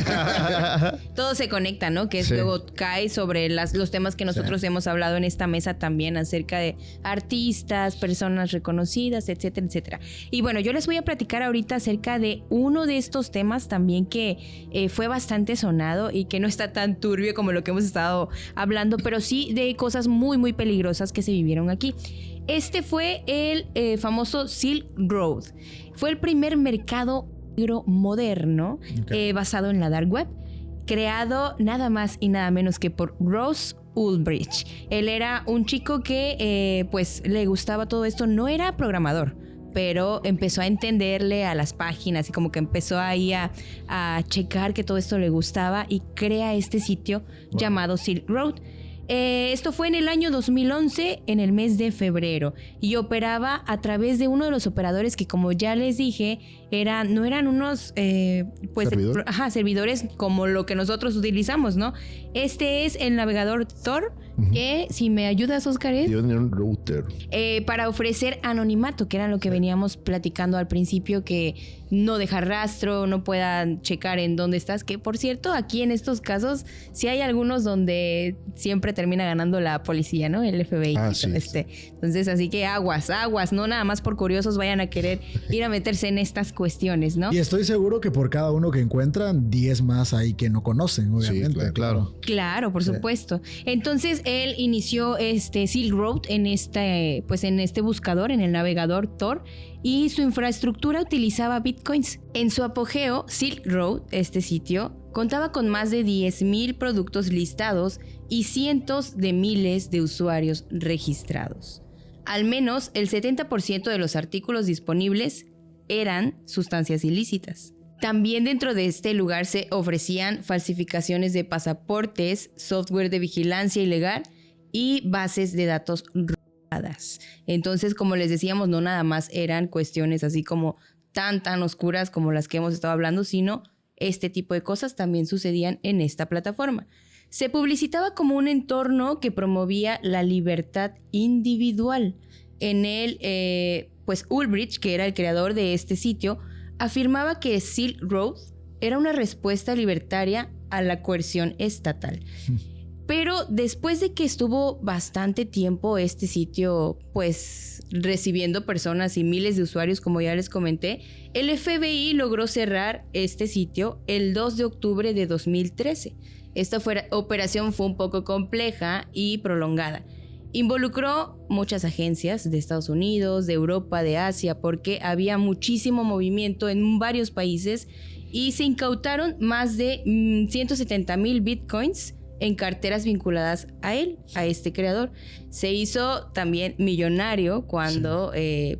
Todo se conecta, ¿no? Que es Sí. luego cae sobre los temas que nosotros hemos hablado en esta mesa también acerca de artistas, personas reconocidas, etcétera, etcétera. Y bueno, yo les voy a platicar ahorita acerca de uno de estos temas también que fue bastante sonado y que no está tan turbio como lo que hemos estado hablando, pero sí de cosas muy, muy peligrosas que se vivieron aquí. Este fue el famoso Silk Road. Fue el primer mercado negro moderno basado en la dark web, creado nada más y nada menos que por Ross Ulbricht. Él era un chico que pues le gustaba todo esto, no era programador, pero empezó a entenderle a las páginas y como que empezó ahí a checar que todo esto le gustaba y crea este sitio llamado Silk Road. Esto fue en el año 2011, en el mes de febrero, y operaba a través de uno de los operadores que, como ya les dije, no eran unos ¿Servidor? servidores como lo que nosotros utilizamos, ¿no? Este es el navegador Tor, que, si me ayudas, Oscar, es Tienen un router. para ofrecer anonimato, que era lo que veníamos platicando al principio, que no dejar rastro, no puedan checar en dónde estás, que por cierto, aquí en estos casos sí hay algunos donde siempre termina ganando la policía, ¿no? El FBI. Sí. Entonces, así que aguas, no nada más por curiosos vayan a querer ir a meterse en estas cuestiones, ¿no? Y estoy seguro que por cada uno que encuentran, 10 más hay que no conocen, obviamente. Claro. Claro, por supuesto. Entonces él inició este Silk Road en este buscador, en el navegador Tor, y su infraestructura utilizaba bitcoins. En su apogeo, Silk Road, este sitio, contaba con más de 10,000 productos listados y cientos de miles de usuarios registrados. Al menos el 70% de los artículos disponibles eran sustancias ilícitas. También dentro de este lugar se ofrecían falsificaciones de pasaportes, software de vigilancia ilegal y bases de datos robadas. Entonces, como les decíamos, no nada más eran cuestiones así como tan oscuras como las que hemos estado hablando, sino este tipo de cosas también sucedían en esta plataforma. Se publicitaba como un entorno que promovía la libertad individual. En él, pues Ulbricht, que era el creador de este sitio, afirmaba que Silk Road era una respuesta libertaria a la coerción estatal. Pero después de que estuvo bastante tiempo este sitio, pues recibiendo personas y miles de usuarios, como ya les comenté, el FBI logró cerrar este sitio el 2 de octubre de 2013. Esta operación fue un poco compleja y prolongada. Involucró muchas agencias de Estados Unidos, de Europa, de Asia, porque había muchísimo movimiento en varios países y se incautaron más de 170,000 bitcoins en carteras vinculadas a él, a este creador. Se hizo también millonario cuando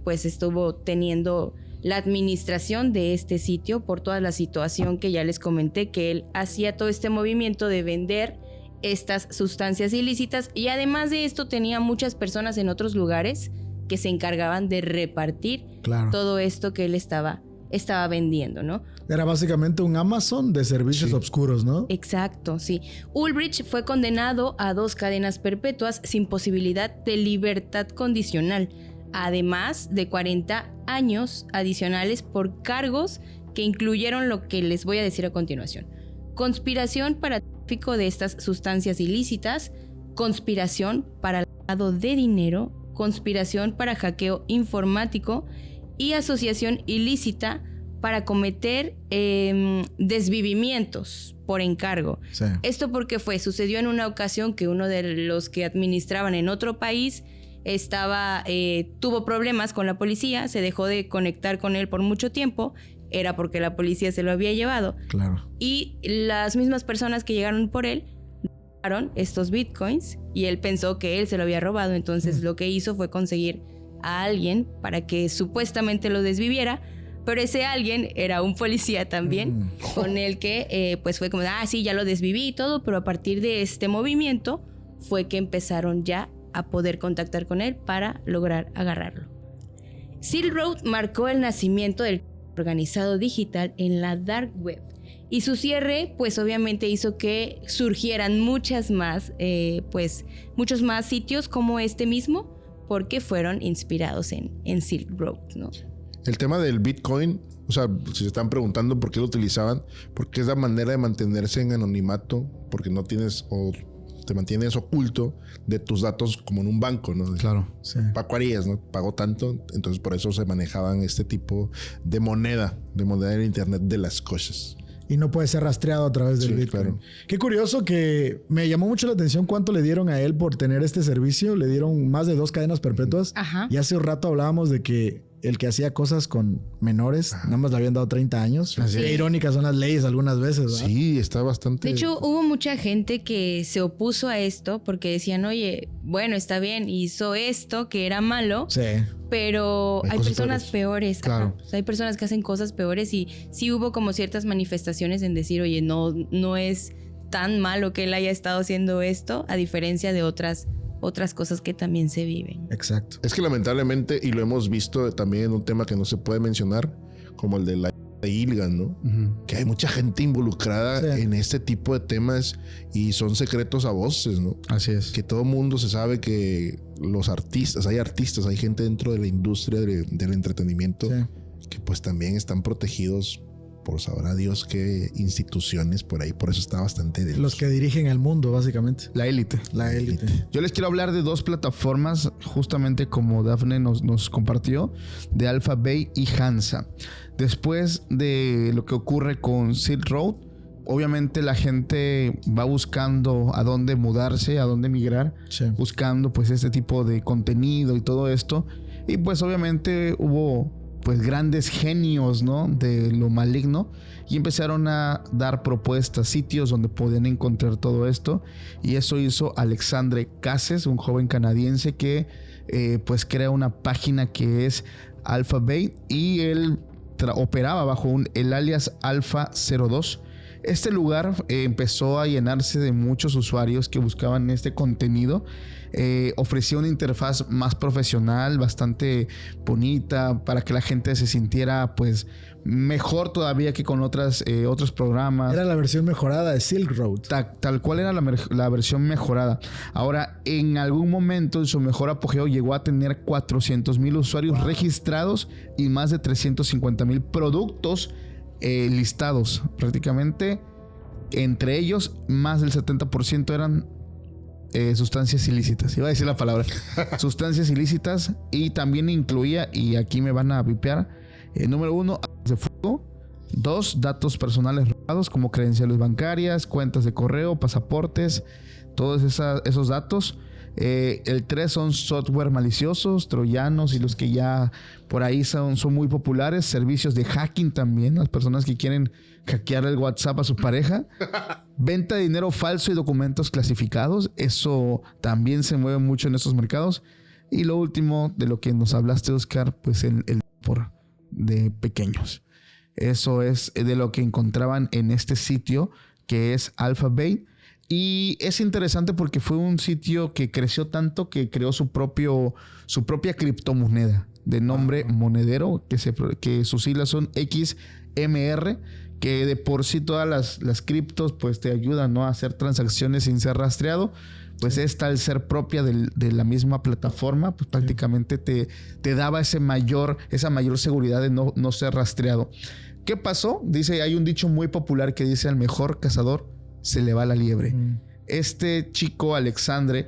pues estuvo teniendo la administración de este sitio por toda la situación que ya les comenté, que él hacía todo este movimiento de vender estas sustancias ilícitas, y además de esto tenía muchas personas en otros lugares que se encargaban de repartir todo esto que él estaba vendiendo, ¿no? Era básicamente un Amazon de servicios oscuros, ¿no? Exacto, sí. Ulbricht fue condenado a 2 cadenas perpetuas sin posibilidad de libertad condicional, además de 40 años adicionales por cargos que incluyeron lo que les voy a decir a continuación: conspiración para tráfico de estas sustancias ilícitas, conspiración para lavado de dinero, conspiración para hackeo informático y asociación ilícita para cometer desvivimientos por encargo. Sí. Esto porque sucedió en una ocasión que uno de los que administraban en otro país tuvo problemas con la policía, se dejó de conectar con él por mucho tiempo. Era porque la policía se lo había llevado. Claro. Y las mismas personas que llegaron por él robaron estos bitcoins y él pensó que él se lo había robado. Entonces lo que hizo fue conseguir a alguien para que supuestamente lo desviviera, pero ese alguien era un policía también, con el que pues fue como, sí, ya lo desviví y todo, pero a partir de este movimiento fue que empezaron ya a poder contactar con él para lograr agarrarlo. Silk Road marcó el nacimiento del organizado digital en la dark web y su cierre pues obviamente hizo que surgieran muchos más sitios como este mismo porque fueron inspirados en Silk Road, ¿no? El tema del Bitcoin, o sea, si se están preguntando por qué lo utilizaban, porque es la manera de mantenerse en anonimato, porque no tienes o te mantienes oculto de tus datos como en un banco, ¿no? Claro. Sí. Paco Arias, ¿no? Pagó tanto, entonces por eso se manejaban este tipo de moneda en internet de las cosas. Y no puede ser rastreado a través del Bitcoin. Claro. Qué curioso que me llamó mucho la atención cuánto le dieron a él por tener este servicio. Le dieron más de 2 cadenas perpetuas. Ajá. Y hace un rato hablábamos de que el que hacía cosas con menores, nada más le habían dado 30 años. Así Qué es. irónicas son las leyes algunas veces, ¿verdad? Sí, está bastante... De hecho, hubo mucha gente que se opuso a esto porque decían, oye, bueno, está bien, hizo esto que era malo, Sí. pero Hay hay cosas personas peores. Claro. Ajá. O sea, hay personas que hacen cosas peores y sí hubo como ciertas manifestaciones en decir, oye, no es tan malo que él haya estado haciendo esto, a diferencia de otras cosas que también se viven. Exacto. Es que lamentablemente, y lo hemos visto también en un tema que no se puede mencionar, como el de la Ilgan, ¿no? Uh-huh. Que hay mucha gente involucrada Sí. en este tipo de temas y son secretos a voces, ¿no? Así es. Que todo mundo se sabe que los artistas, hay gente dentro de la industria del entretenimiento Sí. que pues también están protegidos por sabrá Dios qué instituciones por ahí. Por eso está bastante denso. Los que dirigen el mundo, básicamente. La élite. La élite. Yo les quiero hablar de 2 plataformas, justamente como Dafne nos compartió, de Alphabay y Hansa. Después de lo que ocurre con Silk Road, obviamente la gente va buscando a dónde mudarse, a dónde migrar, Sí. buscando pues este tipo de contenido y todo esto. Y pues obviamente hubo pues grandes genios, ¿no? De lo maligno y empezaron a dar propuestas, sitios donde podían encontrar todo esto, y eso hizo Alexandre Cases, un joven canadiense que pues crea una página que es Alphabay y él operaba bajo el alias Alpha 02. Este lugar empezó a llenarse de muchos usuarios que buscaban este contenido. Ofrecía una interfaz más profesional, bastante bonita, para que la gente se sintiera pues mejor todavía que con otros programas. Era la versión mejorada de Silk Road. Tal cual era la versión mejorada. Ahora, en algún momento en su mejor apogeo llegó a tener 400,000 usuarios registrados y más de 350,000 productos listados. Prácticamente entre ellos más del 70% eran sustancias ilícitas. Iba a decir la palabra sustancias ilícitas, y también incluía, y aquí me van a vipear, número 1, armas de fuego; 2, datos personales robados como credenciales bancarias, cuentas de correo, pasaportes, todos esos datos. El 3 son software maliciosos, troyanos y los que ya por ahí son muy populares. Servicios de hacking también, las personas que quieren hackear el WhatsApp a su pareja. Venta de dinero falso y documentos clasificados, eso también se mueve mucho en estos mercados. Y lo último de lo que nos hablaste, Oscar, pues el por de pequeños. Eso es de lo que encontraban en este sitio que es Alphabay. Y es interesante porque fue un sitio que creció tanto que creó su propia criptomoneda de nombre Monedero, que sus siglas son XMR, que de por sí todas las criptos pues te ayudan, ¿no?, a hacer transacciones sin ser rastreado. Pues esta, al ser propia de la misma plataforma, pues prácticamente te daba esa mayor seguridad de no ser rastreado. ¿Qué pasó? Dice, hay un dicho muy popular que dice: al mejor cazador se le va la liebre. Este chico, Alexandre,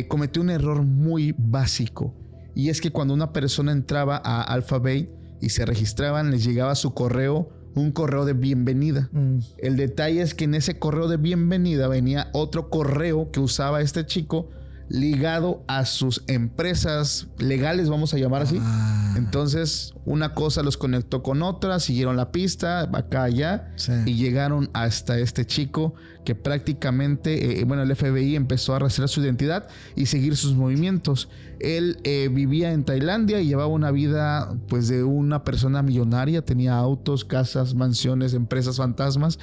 cometió un error muy básico. Y es que cuando una persona entraba a Alphabay y se registraban, les llegaba a su correo un correo de bienvenida. El detalle es que en ese correo de bienvenida venía otro correo que usaba este chico ligado a sus empresas legales, vamos a llamar así. Entonces, una cosa los conectó con otra, siguieron la pista, acá, allá, y llegaron hasta este chico que prácticamente, el FBI empezó a rastrear su identidad y seguir sus movimientos. Él vivía en Tailandia y llevaba una vida pues de una persona millonaria, tenía autos, casas, mansiones, empresas fantasmas.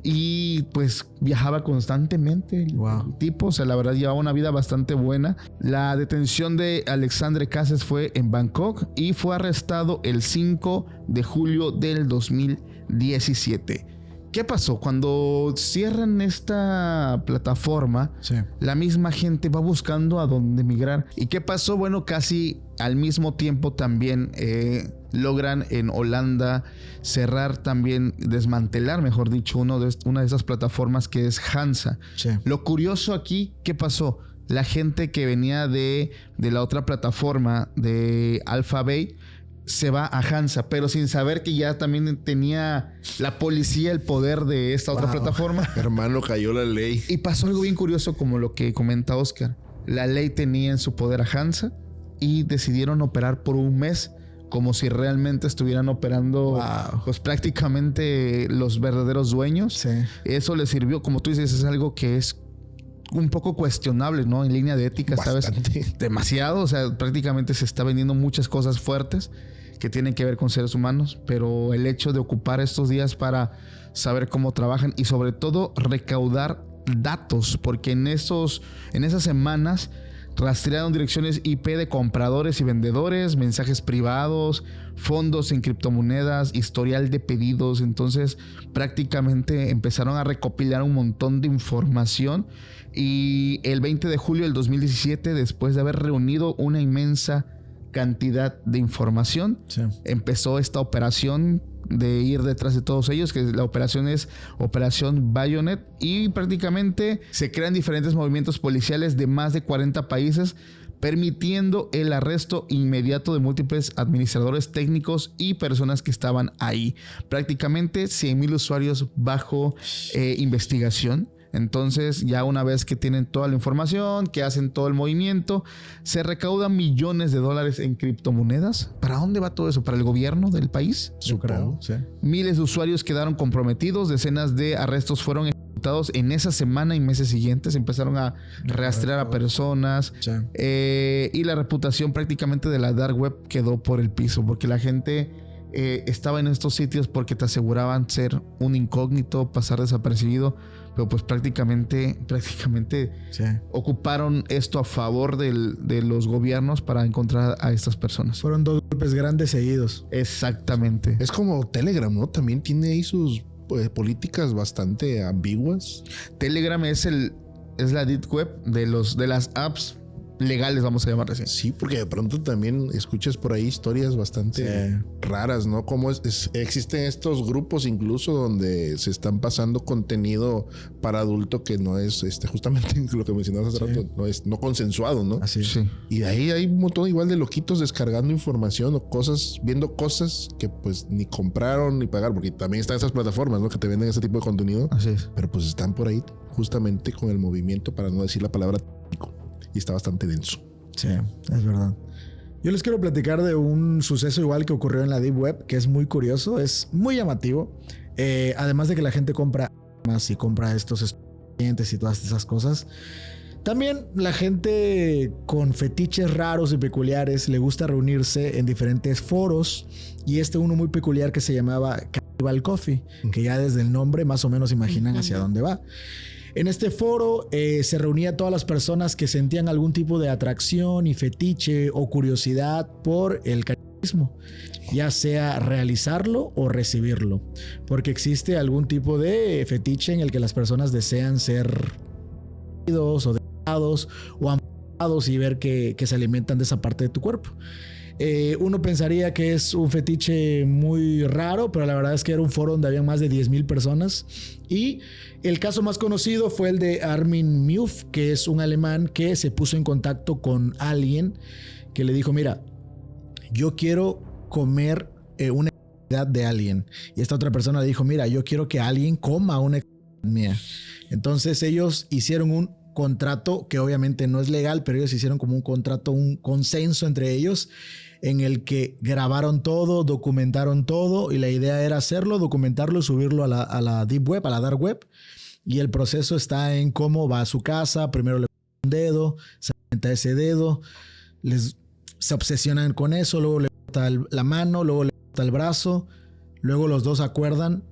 y pues viajaba constantemente el tipo, o sea, la verdad llevaba una vida bastante buena. La detención de Alexandre Cases fue en Bangkok y fue arrestado el 5 de julio del 2017. ¿Qué pasó? Cuando cierran esta plataforma, la misma gente va buscando a dónde migrar. ¿Y qué pasó? Bueno, casi al mismo tiempo también logran en Holanda cerrar también, desmantelar, mejor dicho, una de esas plataformas que es Hansa. Sí. Lo curioso aquí, ¿qué pasó? La gente que venía de la otra plataforma de Alphabay se va a Hansa, pero sin saber que ya también tenía la policía el poder de esta otra plataforma. Hermano, cayó la ley. Y pasó algo bien curioso, como lo que comenta Oscar. La ley tenía en su poder a Hansa y decidieron operar por un mes como si realmente estuvieran operando pues prácticamente los verdaderos dueños. Sí. Eso les sirvió, como tú dices, es algo que es un poco cuestionable, ¿no? En línea de ética, bastante. ¿Sabes? Demasiado, o sea, prácticamente se está vendiendo muchas cosas fuertes que tienen que ver con seres humanos, pero el hecho de ocupar estos días para saber cómo trabajan y sobre todo recaudar datos, porque en esas semanas rastrearon direcciones IP de compradores y vendedores, mensajes privados, fondos en criptomonedas, historial de pedidos. Entonces prácticamente empezaron a recopilar un montón de información y el 20 de julio del 2017, después de haber reunido una inmensa cantidad de información, empezó esta operación de ir detrás de todos ellos, que la operación es Operación Bayonet, y prácticamente se crean diferentes movimientos policiales de más de 40 países, permitiendo el arresto inmediato de múltiples administradores técnicos y personas que estaban ahí. Prácticamente 100,000 usuarios bajo investigación. Entonces, ya una vez que tienen toda la información, que hacen todo el movimiento, se recaudan millones de dólares en criptomonedas. ¿Para dónde va todo eso? ¿Para el gobierno del país? Yo creo, sí. Miles de usuarios quedaron comprometidos, decenas de arrestos fueron ejecutados en esa semana y meses siguientes. Empezaron a rastrear a personas y la reputación prácticamente de la dark web quedó por el piso, porque la gente estaba en estos sitios porque te aseguraban ser un incógnito, pasar desapercibido, pero pues prácticamente ocuparon esto a favor de los gobiernos para encontrar a estas personas. Fueron 2 golpes grandes seguidos. Exactamente. Es como Telegram, ¿no? También tiene ahí sus políticas bastante ambiguas. Telegram es la deep web de las apps legales, vamos a llamar así. Sí, porque de pronto también escuchas por ahí historias bastante raras, ¿no? Como existen estos grupos incluso donde se están pasando contenido para adulto que no es justamente lo que mencionabas hace rato, no consensuado, ¿no? Así es. Sí. Y de ahí hay un montón igual de loquitos descargando información o cosas, viendo cosas que pues ni compraron ni pagaron, porque también están esas plataformas, ¿no? Que te venden ese tipo de contenido. Así es. Pero pues están por ahí justamente con el movimiento, para no decir la palabra, y está bastante denso. Sí, es verdad. Yo les quiero platicar de un suceso igual que ocurrió en la Deep Web, que es muy curioso, es muy llamativo. Además de que la gente compra más y compra estos estudiantes y todas esas cosas, también la gente con fetiches raros y peculiares le gusta reunirse en diferentes foros, y uno muy peculiar que se llamaba Cannibal Coffee, que ya desde el nombre más o menos imaginan hacia dónde va. En este foro se reunía todas las personas que sentían algún tipo de atracción y fetiche o curiosidad por el canibalismo, ya sea realizarlo o recibirlo, porque existe algún tipo de fetiche en el que las personas desean ser o dejados o amputados y ver que se alimentan de esa parte de tu cuerpo. Uno pensaría que es un fetiche muy raro, pero la verdad es que era un foro donde había más de 10,000 personas. Y el caso más conocido fue el de Armin Muff, que es un alemán que se puso en contacto con alguien que le dijo: mira, yo quiero comer una extremidad de alguien. Y esta otra persona le dijo: mira, yo quiero que alguien coma una extremidad mía. Entonces ellos hicieron un contrato que obviamente no es legal, pero ellos hicieron como un contrato, un consenso entre ellos, en el que grabaron todo, documentaron todo, y la idea era hacerlo, documentarlo y subirlo a la deep web, a la dark web. Y el proceso está en cómo va a su casa, primero le pone un dedo, se alimenta ese dedo, se obsesionan con eso, luego le corta la mano, luego le corta el brazo, luego los dos acuerdan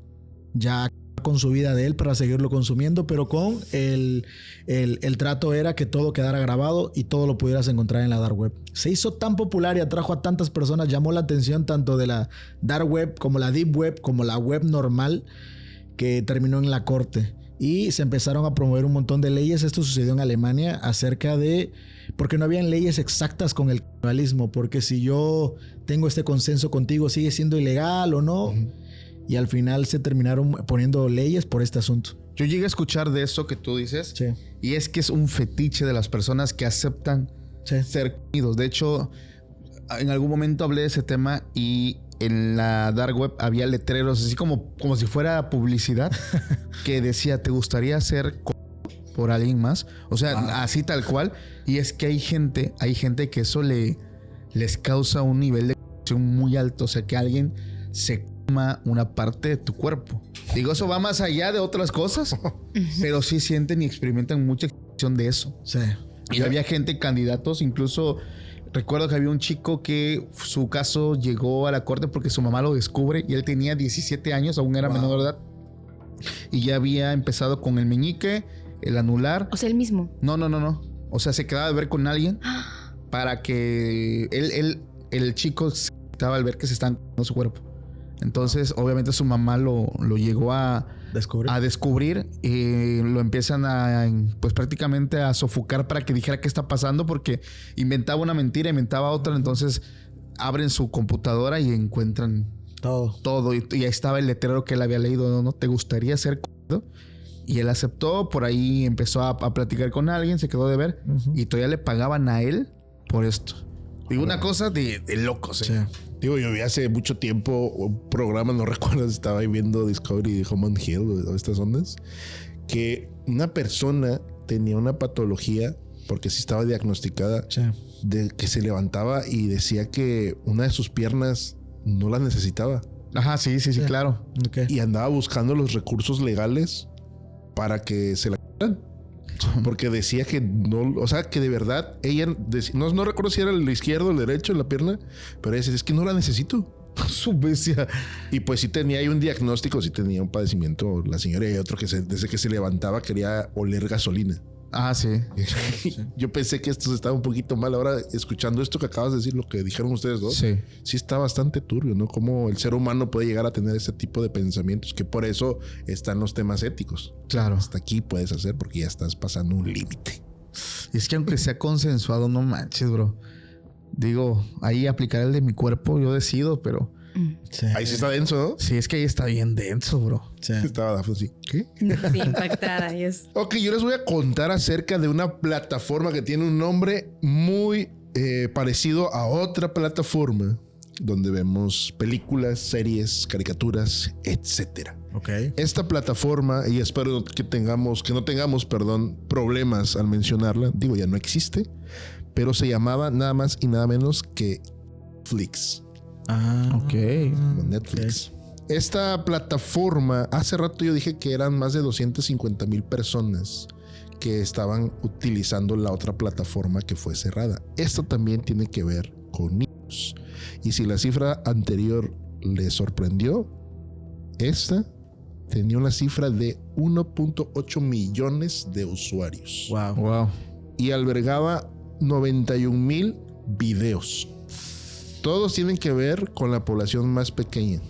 ya con su vida de él para seguirlo consumiendo, pero con el trato era que todo quedara grabado y todo lo pudieras encontrar en la dark web. Se hizo tan popular y atrajo a tantas personas, llamó la atención tanto de la dark web como la deep web, como la web normal, que terminó en la corte. Y se empezaron a promover un montón de leyes. Esto sucedió en Alemania acerca de... Porque no habían leyes exactas con el canibalismo. Porque si yo tengo este consenso contigo, ¿sigue siendo ilegal o no? Uh-huh. Y al final se terminaron poniendo leyes por este asunto. Yo llegué a escuchar de eso que tú dices. Sí. Y es que es un fetiche de las personas que aceptan ser comidos. De hecho, en algún momento hablé de ese tema y en la dark web había letreros así como si fuera publicidad que decía, ¿te gustaría ser por alguien más? O sea, así tal cual. Y es que hay gente que eso les causa un nivel de corrupción muy alto. O sea, que alguien se coma una parte de tu cuerpo. Digo, eso va más allá de otras cosas, pero sí sienten y experimentan mucha expresión de eso. Sí. Y había gente, candidatos, incluso... Recuerdo que había un chico que su caso llegó a la corte porque su mamá lo descubre y él tenía 17 años, aún era menor de edad. Y ya había empezado con el meñique, el anular. O sea, el mismo. No. O sea, se quedaba de ver con alguien para que el chico se quitaba al ver que se estaban comiendo su cuerpo. Entonces, obviamente su mamá lo llegó a descubrir y lo empiezan pues prácticamente a sofocar para que dijera qué está pasando porque inventaba una mentira, inventaba otra. Entonces abren su computadora y encuentran todo. Y ahí estaba el letrero que él había leído, ¿no? ¿Te gustaría ser comido? Y él aceptó, por ahí empezó a platicar con alguien, se quedó de ver y todavía le pagaban a él por esto. Digo, una cosa de locos, ¿eh? Sí. Digo, yo vi hace mucho tiempo un programa, no recuerdo si estaba ahí viendo Discovery de Home and Health o estas ondas, que una persona tenía una patología, porque sí estaba diagnosticada, de que se levantaba y decía que una de sus piernas no la necesitaba. Ajá, sí, claro. Okay. Y andaba buscando los recursos legales para que se la quitaran. Porque decía que no, o sea, que de verdad ella no recuerdo si era el izquierdo o el derecho, la pierna, pero ella decía, es que no la necesito. Su bestia. Y pues sí tenía ahí un diagnóstico, sí tenía un padecimiento la señora, y otro que desde que se levantaba quería oler gasolina. Ah, sí. Yo pensé que esto estaba un poquito mal. Ahora, escuchando esto que acabas de decir, lo que dijeron ustedes dos, sí está bastante turbio, ¿no? Cómo el ser humano puede llegar a tener ese tipo de pensamientos, que por eso están los temas éticos. Claro. Hasta aquí puedes hacer porque ya estás pasando un límite. Y es que aunque sea consensuado, no manches, bro. Digo, ahí aplicar el de mi cuerpo, yo decido, pero... Sí. Ahí sí está denso, ¿no? Sí, es que ahí está bien denso, bro. Sí. Estaba Dafne así. ¿Qué? Sí, impactada. Ok, yo les voy a contar acerca de una plataforma que tiene un nombre muy parecido a otra plataforma donde vemos películas, series, caricaturas, etcétera. Okay. Esta plataforma, y espero que no tengamos problemas al mencionarla. Digo, ya no existe, pero se llamaba nada más y nada menos que Netflix. Ok. Netflix. Okay. Esta plataforma, hace rato yo dije que eran más de 250,000 personas que estaban utilizando la otra plataforma que fue cerrada. Esto también tiene que ver con niños. Y si la cifra anterior les sorprendió, esta tenía una cifra de 1.8 millones de usuarios. Wow. Y albergaba 91,000 videos. Todos tienen que ver con la población más pequeña.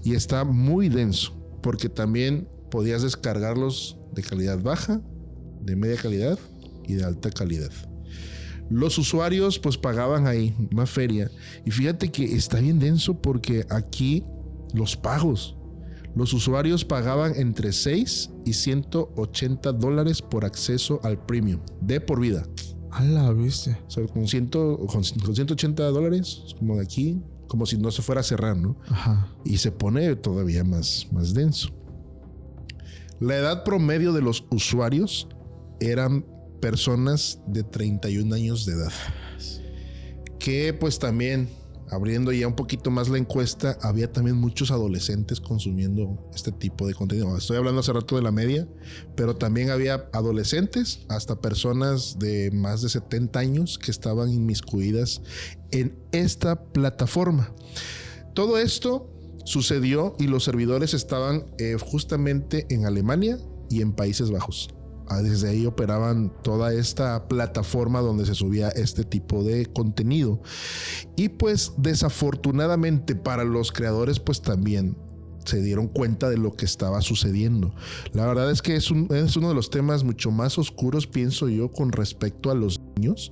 Y está muy denso, porque también podías descargarlos de calidad baja, de media calidad y de alta calidad. Los usuarios pues pagaban ahí una feria. Y fíjate que está bien denso porque aquí los pagos. Los usuarios pagaban entre 6 y $180 por acceso al premium de por vida. A la bestia. O sea, con $180, como de aquí, como si no se fuera a cerrar, ¿no? Ajá. Y se pone todavía más denso. La edad promedio de los usuarios eran personas de 31 años de edad. Que pues también, abriendo ya un poquito más la encuesta, había también muchos adolescentes consumiendo este tipo de contenido. Estoy hablando hace rato de la media, pero también había adolescentes, hasta personas de más de 70 años que estaban inmiscuidas en esta plataforma. Todo esto sucedió y los servidores estaban justamente en Alemania y en Países Bajos. Desde ahí operaban toda esta plataforma donde se subía este tipo de contenido. Y pues desafortunadamente para los creadores pues también se dieron cuenta de lo que estaba sucediendo. La verdad es que es uno de los temas mucho más oscuros, pienso yo, con respecto a los niños.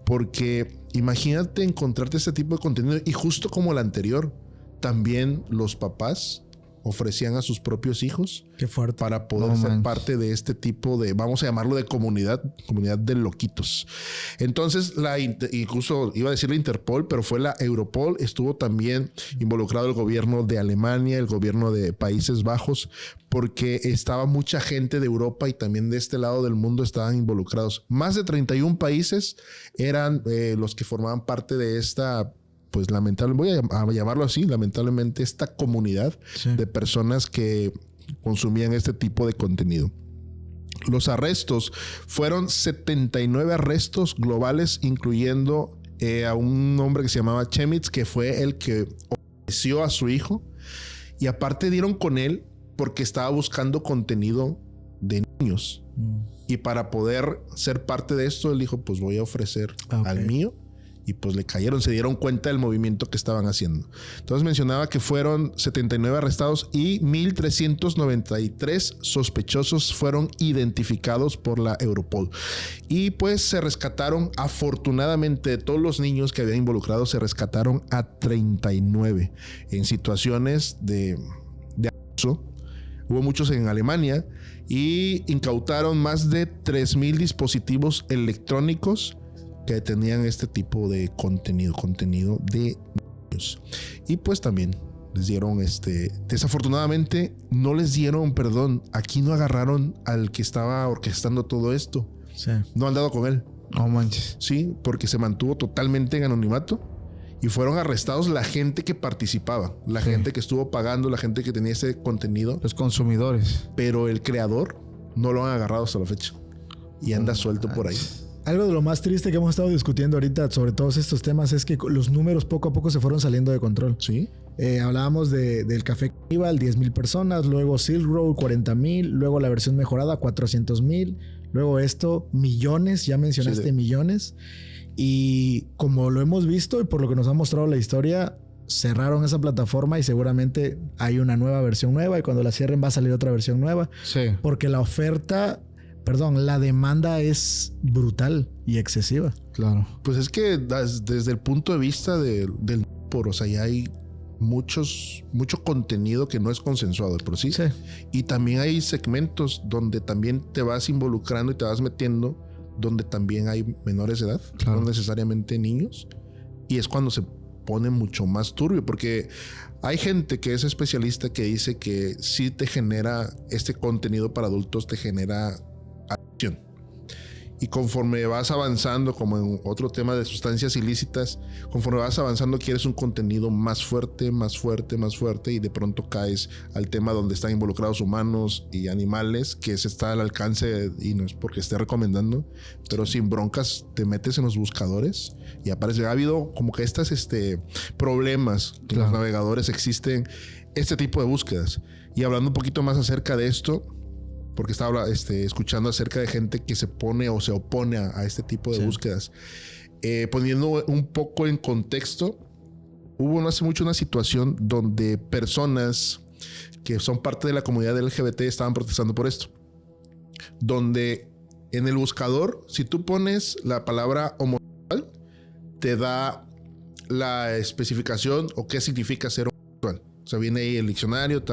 Porque imagínate encontrarte este tipo de contenido y justo como el anterior, también los papás ofrecían a sus propios hijos. Qué fuerte. Para poder ser parte de este tipo de, vamos a llamarlo de comunidad de loquitos. Entonces, incluso iba a decir la Interpol, pero fue la Europol, estuvo también involucrado el gobierno de Alemania, el gobierno de Países Bajos, porque estaba mucha gente de Europa y también de este lado del mundo estaban involucrados. Más de 31 países eran los que formaban parte de esta, pues voy a llamarlo así, lamentablemente, esta comunidad de personas que consumían este tipo de contenido. Los arrestos fueron 79 arrestos globales, incluyendo a un hombre que se llamaba Chemnitz, que fue el que ofreció a su hijo. Y aparte dieron con él porque estaba buscando contenido de niños. Y para poder ser parte de esto, él dijo, pues voy a ofrecer al mío. Y pues le cayeron, se dieron cuenta del movimiento que estaban haciendo. Entonces mencionaba que fueron 79 arrestados y 1,393 sospechosos fueron identificados por la Europol. Y pues se rescataron, afortunadamente, de todos los niños que habían involucrado, se rescataron a 39 en situaciones de abuso. Hubo muchos en Alemania y incautaron más de 3,000 dispositivos electrónicos que tenían este tipo de contenido de niños. Y pues también les dieron desafortunadamente no les dieron perdón. Aquí no agarraron al que estaba orquestando todo esto. Sí. No han dado con él. No manches. Sí, porque se mantuvo totalmente en anonimato y fueron arrestados la gente que participaba, la gente que estuvo pagando, la gente que tenía ese contenido. Los consumidores. Pero el creador no lo han agarrado hasta la fecha y anda suelto por ahí. Algo de lo más triste que hemos estado discutiendo ahorita sobre todos estos temas es que los números poco a poco se fueron saliendo de control. Sí. Hablábamos del Café Caníbal, 10,000 personas, luego Silk Road, 40,000, luego la versión mejorada, 400,000, luego esto, millones, ya mencionaste millones. Y como lo hemos visto y por lo que nos ha mostrado la historia, cerraron esa plataforma y seguramente hay una nueva versión nueva y cuando la cierren va a salir otra versión nueva. Sí. Porque la demanda es brutal y excesiva. Claro. Pues es que desde el punto de vista del o sea, ya hay mucho contenido que no es consensuado por sí. Y también hay segmentos donde también te vas involucrando y te vas metiendo, donde también hay menores de edad, no necesariamente niños. Y es cuando se pone mucho más turbio, porque hay gente que es especialista que dice que sí te genera este contenido para adultos, te genera adicción. Y conforme vas avanzando, como en otro tema de sustancias ilícitas, conforme vas avanzando quieres un contenido más fuerte, más fuerte, más fuerte, y de pronto caes al tema donde están involucrados humanos y animales, que se está al alcance, y no es porque esté recomendando, pero sin broncas te metes en los buscadores y aparece. Ha habido como que estas problemas que los navegadores existen este tipo de búsquedas. Y hablando un poquito más acerca de esto, porque estaba escuchando acerca de gente que se pone o se opone a este tipo de búsquedas. Poniendo un poco en contexto, hubo no hace mucho una situación donde personas que son parte de la comunidad LGBT estaban protestando por esto. Donde en el buscador, si tú pones la palabra homosexual, te da la especificación o qué significa ser homosexual. O sea, viene ahí el diccionario,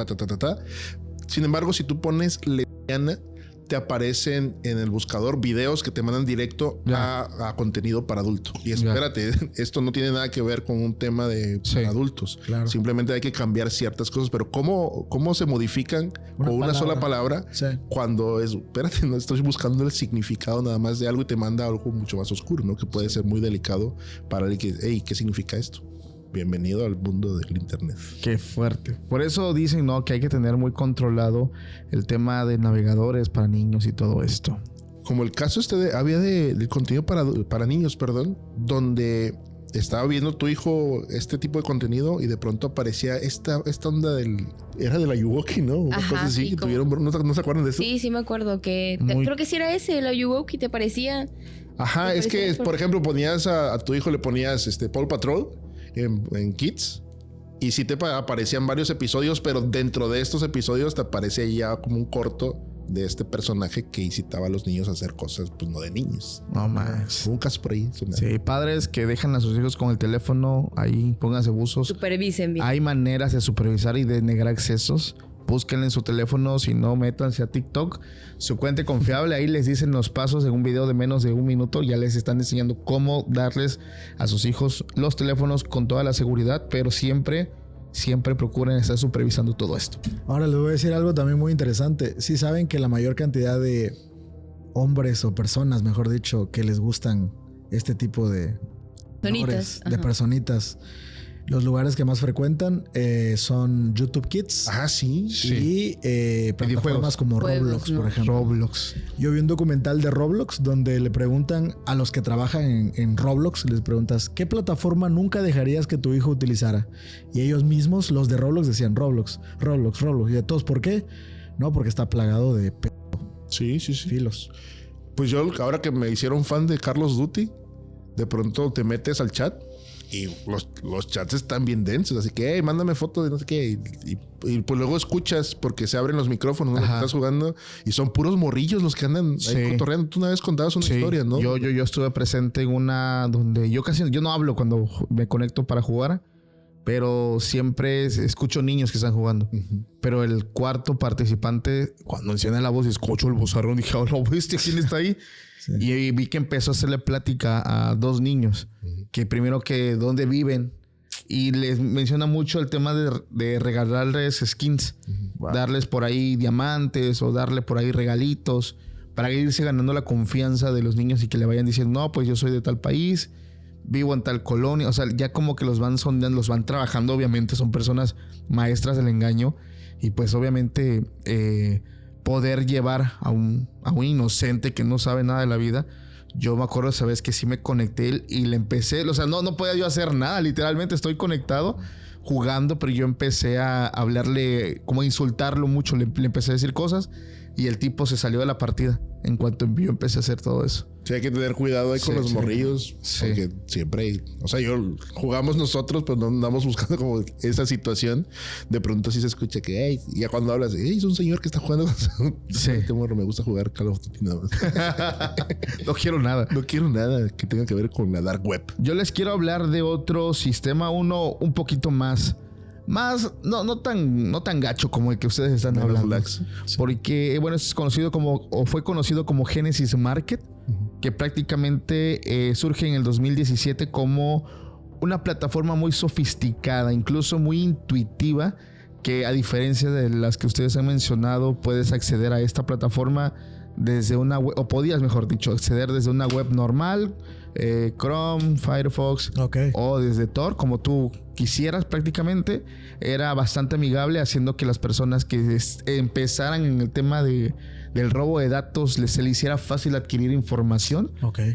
Sin embargo, si tú pones lesbiana, te aparecen en el buscador videos que te mandan directo a contenido para adultos. Y espérate, esto no tiene nada que ver con un tema de adultos. Claro. Simplemente hay que cambiar ciertas cosas. Pero ¿cómo se modifican con una sola palabra cuando es... Espérate, no estoy buscando el significado nada más de algo y te manda algo mucho más oscuro, ¿no? Que puede ser muy delicado para el que... Hey, ¿qué significa esto? Bienvenido al mundo del internet. Qué fuerte. Por eso dicen, ¿no?, que hay que tener muy controlado el tema de navegadores para niños y todo esto. Como el caso había del contenido para niños, donde estaba viendo tu hijo este tipo de contenido y de pronto aparecía esta onda era de la Ayuwoki, ¿no? Una Ajá, cosa así sí, que como... tuvieron, ¿no se acuerdan de eso? Sí, me acuerdo que... Creo que sí era ese, el Ayuwoki, te parecía... Ajá, es que, por ejemplo, ponías a tu hijo, le ponías Paw Patrol en Kids. Y sí te aparecían varios episodios, pero dentro de estos episodios te aparecía ya como un corto de este personaje que incitaba a los niños a hacer cosas, pues no de niños. No más. Un caso por ahí. Sí, padres que dejan a sus hijos con el teléfono, ahí pónganse buzos. Supervisen bien. Hay maneras de supervisar y de negar accesos. Búsquenle en su teléfono, si no, métanse a TikTok. Su cuenta confiable, ahí les dicen los pasos en un video de menos de 1 minuto. Ya les están enseñando cómo darles a sus hijos los teléfonos con toda la seguridad, pero siempre procuren estar supervisando todo esto. Ahora les voy a decir algo también muy interesante. Sí saben que la mayor cantidad de hombres o personas, mejor dicho, que les gustan este tipo de personitas, los lugares que más frecuentan son YouTube Kids. Ah, sí. Y plataformas como Roblox, por ejemplo. Roblox. Yo vi un documental de Roblox donde le preguntan a los que trabajan en Roblox, les preguntas, ¿qué plataforma nunca dejarías que tu hijo utilizara? Y ellos mismos, los de Roblox, decían Roblox. Y de todos, ¿por qué? No, porque está plagado de Sí. filos. Pues yo, ahora que me hicieron fan de Carlos Duty, de pronto te metes al chat y los chats están bien densos, así que mándame fotos de no sé qué, y pues luego escuchas porque se abren los micrófonos, ¿no? Estás jugando y son puros morrillos los que andan ahí cotorreando. Tú una vez contabas una historia, ¿no? Yo estuve presente en una donde yo no hablo cuando me conecto para jugar, pero siempre escucho niños que están jugando. Pero el cuarto participante, cuando enciende la voz y escucho el vozarrón, dije, oh, ¿viste quién está ahí? Sí. Y vi que empezó a hacerle plática a 2 niños. Que primero que dónde viven. Y les menciona mucho el tema de regalarles skins. Darles por ahí diamantes o darle por ahí regalitos. Para irse ganando la confianza de los niños y que le vayan diciendo, no, pues yo soy de tal país. Vivo en tal colonia. O sea, ya como que los van sondeando, los van trabajando. Obviamente son personas maestras del engaño. Y pues obviamente... poder llevar a un inocente que no sabe nada de la vida. Yo me acuerdo esa vez que sí me conecté y le empecé, o sea, no podía yo hacer nada, literalmente estoy conectado jugando, pero yo empecé a hablarle, como a insultarlo mucho, le empecé a decir cosas y el tipo se salió de la partida en cuanto yo empecé a hacer todo eso. Sí, hay que tener cuidado ahí con los morrillos. Sí. Porque siempre o sea, jugamos nosotros, pero no andamos buscando como esa situación. De pronto sí se escucha que, hey, ya cuando hablas, hey, es un señor que está jugando. Sí. Me gusta jugar Call of Duty nada más. No quiero nada que tenga que ver con la dark web. Yo les quiero hablar de otro sistema, uno un poquito más no tan gacho como el que ustedes están hablando. Porque, bueno, fue conocido como Genesis Market, que prácticamente surge en el 2017 como una plataforma muy sofisticada, incluso muy intuitiva, que a diferencia de las que ustedes han mencionado, puedes acceder a esta plataforma desde una web, o podías, mejor dicho, acceder desde una web normal, Chrome, Firefox, o desde Tor, como tú quisieras prácticamente. Era bastante amigable, haciendo que las personas que empezaran en el tema del robo de datos se le hiciera fácil adquirir información.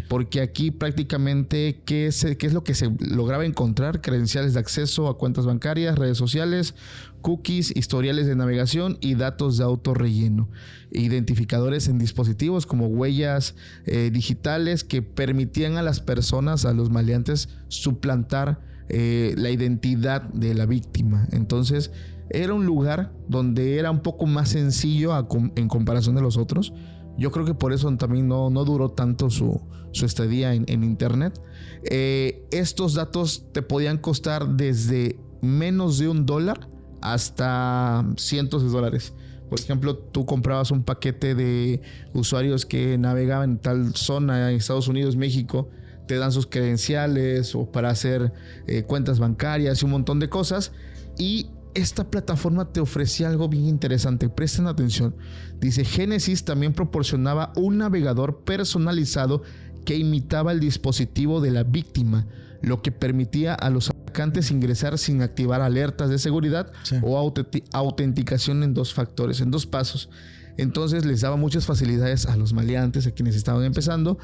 Porque aquí prácticamente, ¿qué es lo que se lograba encontrar? Credenciales de acceso a cuentas bancarias, redes sociales, cookies, historiales de navegación y datos de autorrelleno. Identificadores en dispositivos como huellas digitales que permitían a las personas, a los maleantes, suplantar la identidad de la víctima. Entonces era un lugar donde era un poco más sencillo en comparación de los otros. Yo creo que por eso también no duró tanto su estadía en internet. Estos datos te podían costar desde menos de $1 hasta cientos de dólares. Por ejemplo, tú comprabas un paquete de usuarios que navegaban en tal zona, en Estados Unidos, México, te dan sus credenciales o para hacer cuentas bancarias y un montón de cosas. Y esta plataforma te ofrecía algo bien interesante. Presten atención. Dice, Genesis también proporcionaba un navegador personalizado que imitaba el dispositivo de la víctima, lo que permitía a los atacantes ingresar sin activar alertas de seguridad o autenticación en 2 factores, en 2 pasos. Entonces les daba muchas facilidades a los maleantes, a quienes estaban empezando,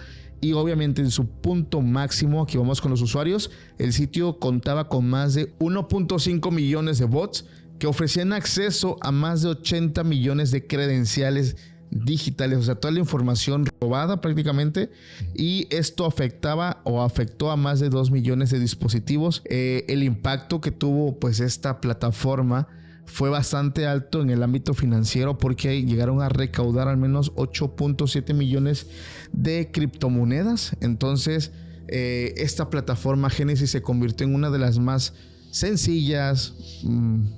y obviamente en su punto máximo, aquí vamos con los usuarios, el sitio contaba con más de 1.5 millones de bots que ofrecían acceso a más de 80 millones de credenciales digitales, o sea, toda la información robada prácticamente, y esto afectó a más de 2 millones de dispositivos. El impacto que tuvo pues esta plataforma fue bastante alto en el ámbito financiero porque llegaron a recaudar al menos 8.7 millones de criptomonedas. Entonces, esta plataforma Genesis se convirtió en una de las más sencillas,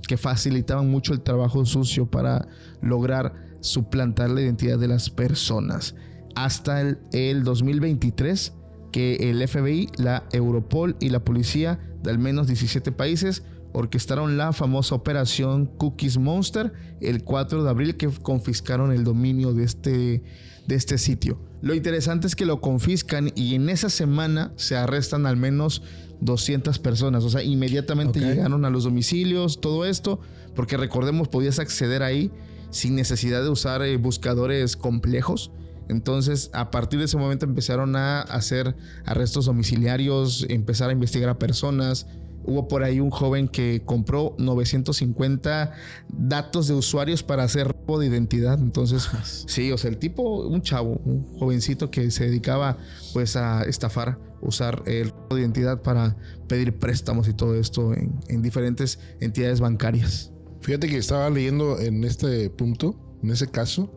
que facilitaban mucho el trabajo sucio para lograr suplantar la identidad de las personas. Hasta el 2023, que el FBI, la Europol y la policía de al menos 17 países orquestaron la famosa operación Cookies Monster el 4 de abril, que confiscaron el dominio de este sitio. Lo interesante es que lo confiscan y en esa semana se arrestan al menos 200 personas. O sea, inmediatamente llegaron a los domicilios, todo esto, porque recordemos, podías acceder ahí sin necesidad de usar buscadores complejos. Entonces, a partir de ese momento empezaron a hacer arrestos domiciliarios, empezar a investigar a personas. Hubo por ahí un joven que compró 950 datos de usuarios para hacer robo de identidad. Entonces, sí, o sea, el tipo, un chavo, un jovencito que se dedicaba pues a estafar, usar el robo de identidad para pedir préstamos y todo esto en diferentes entidades bancarias. Fíjate que estaba leyendo en este punto, en ese caso,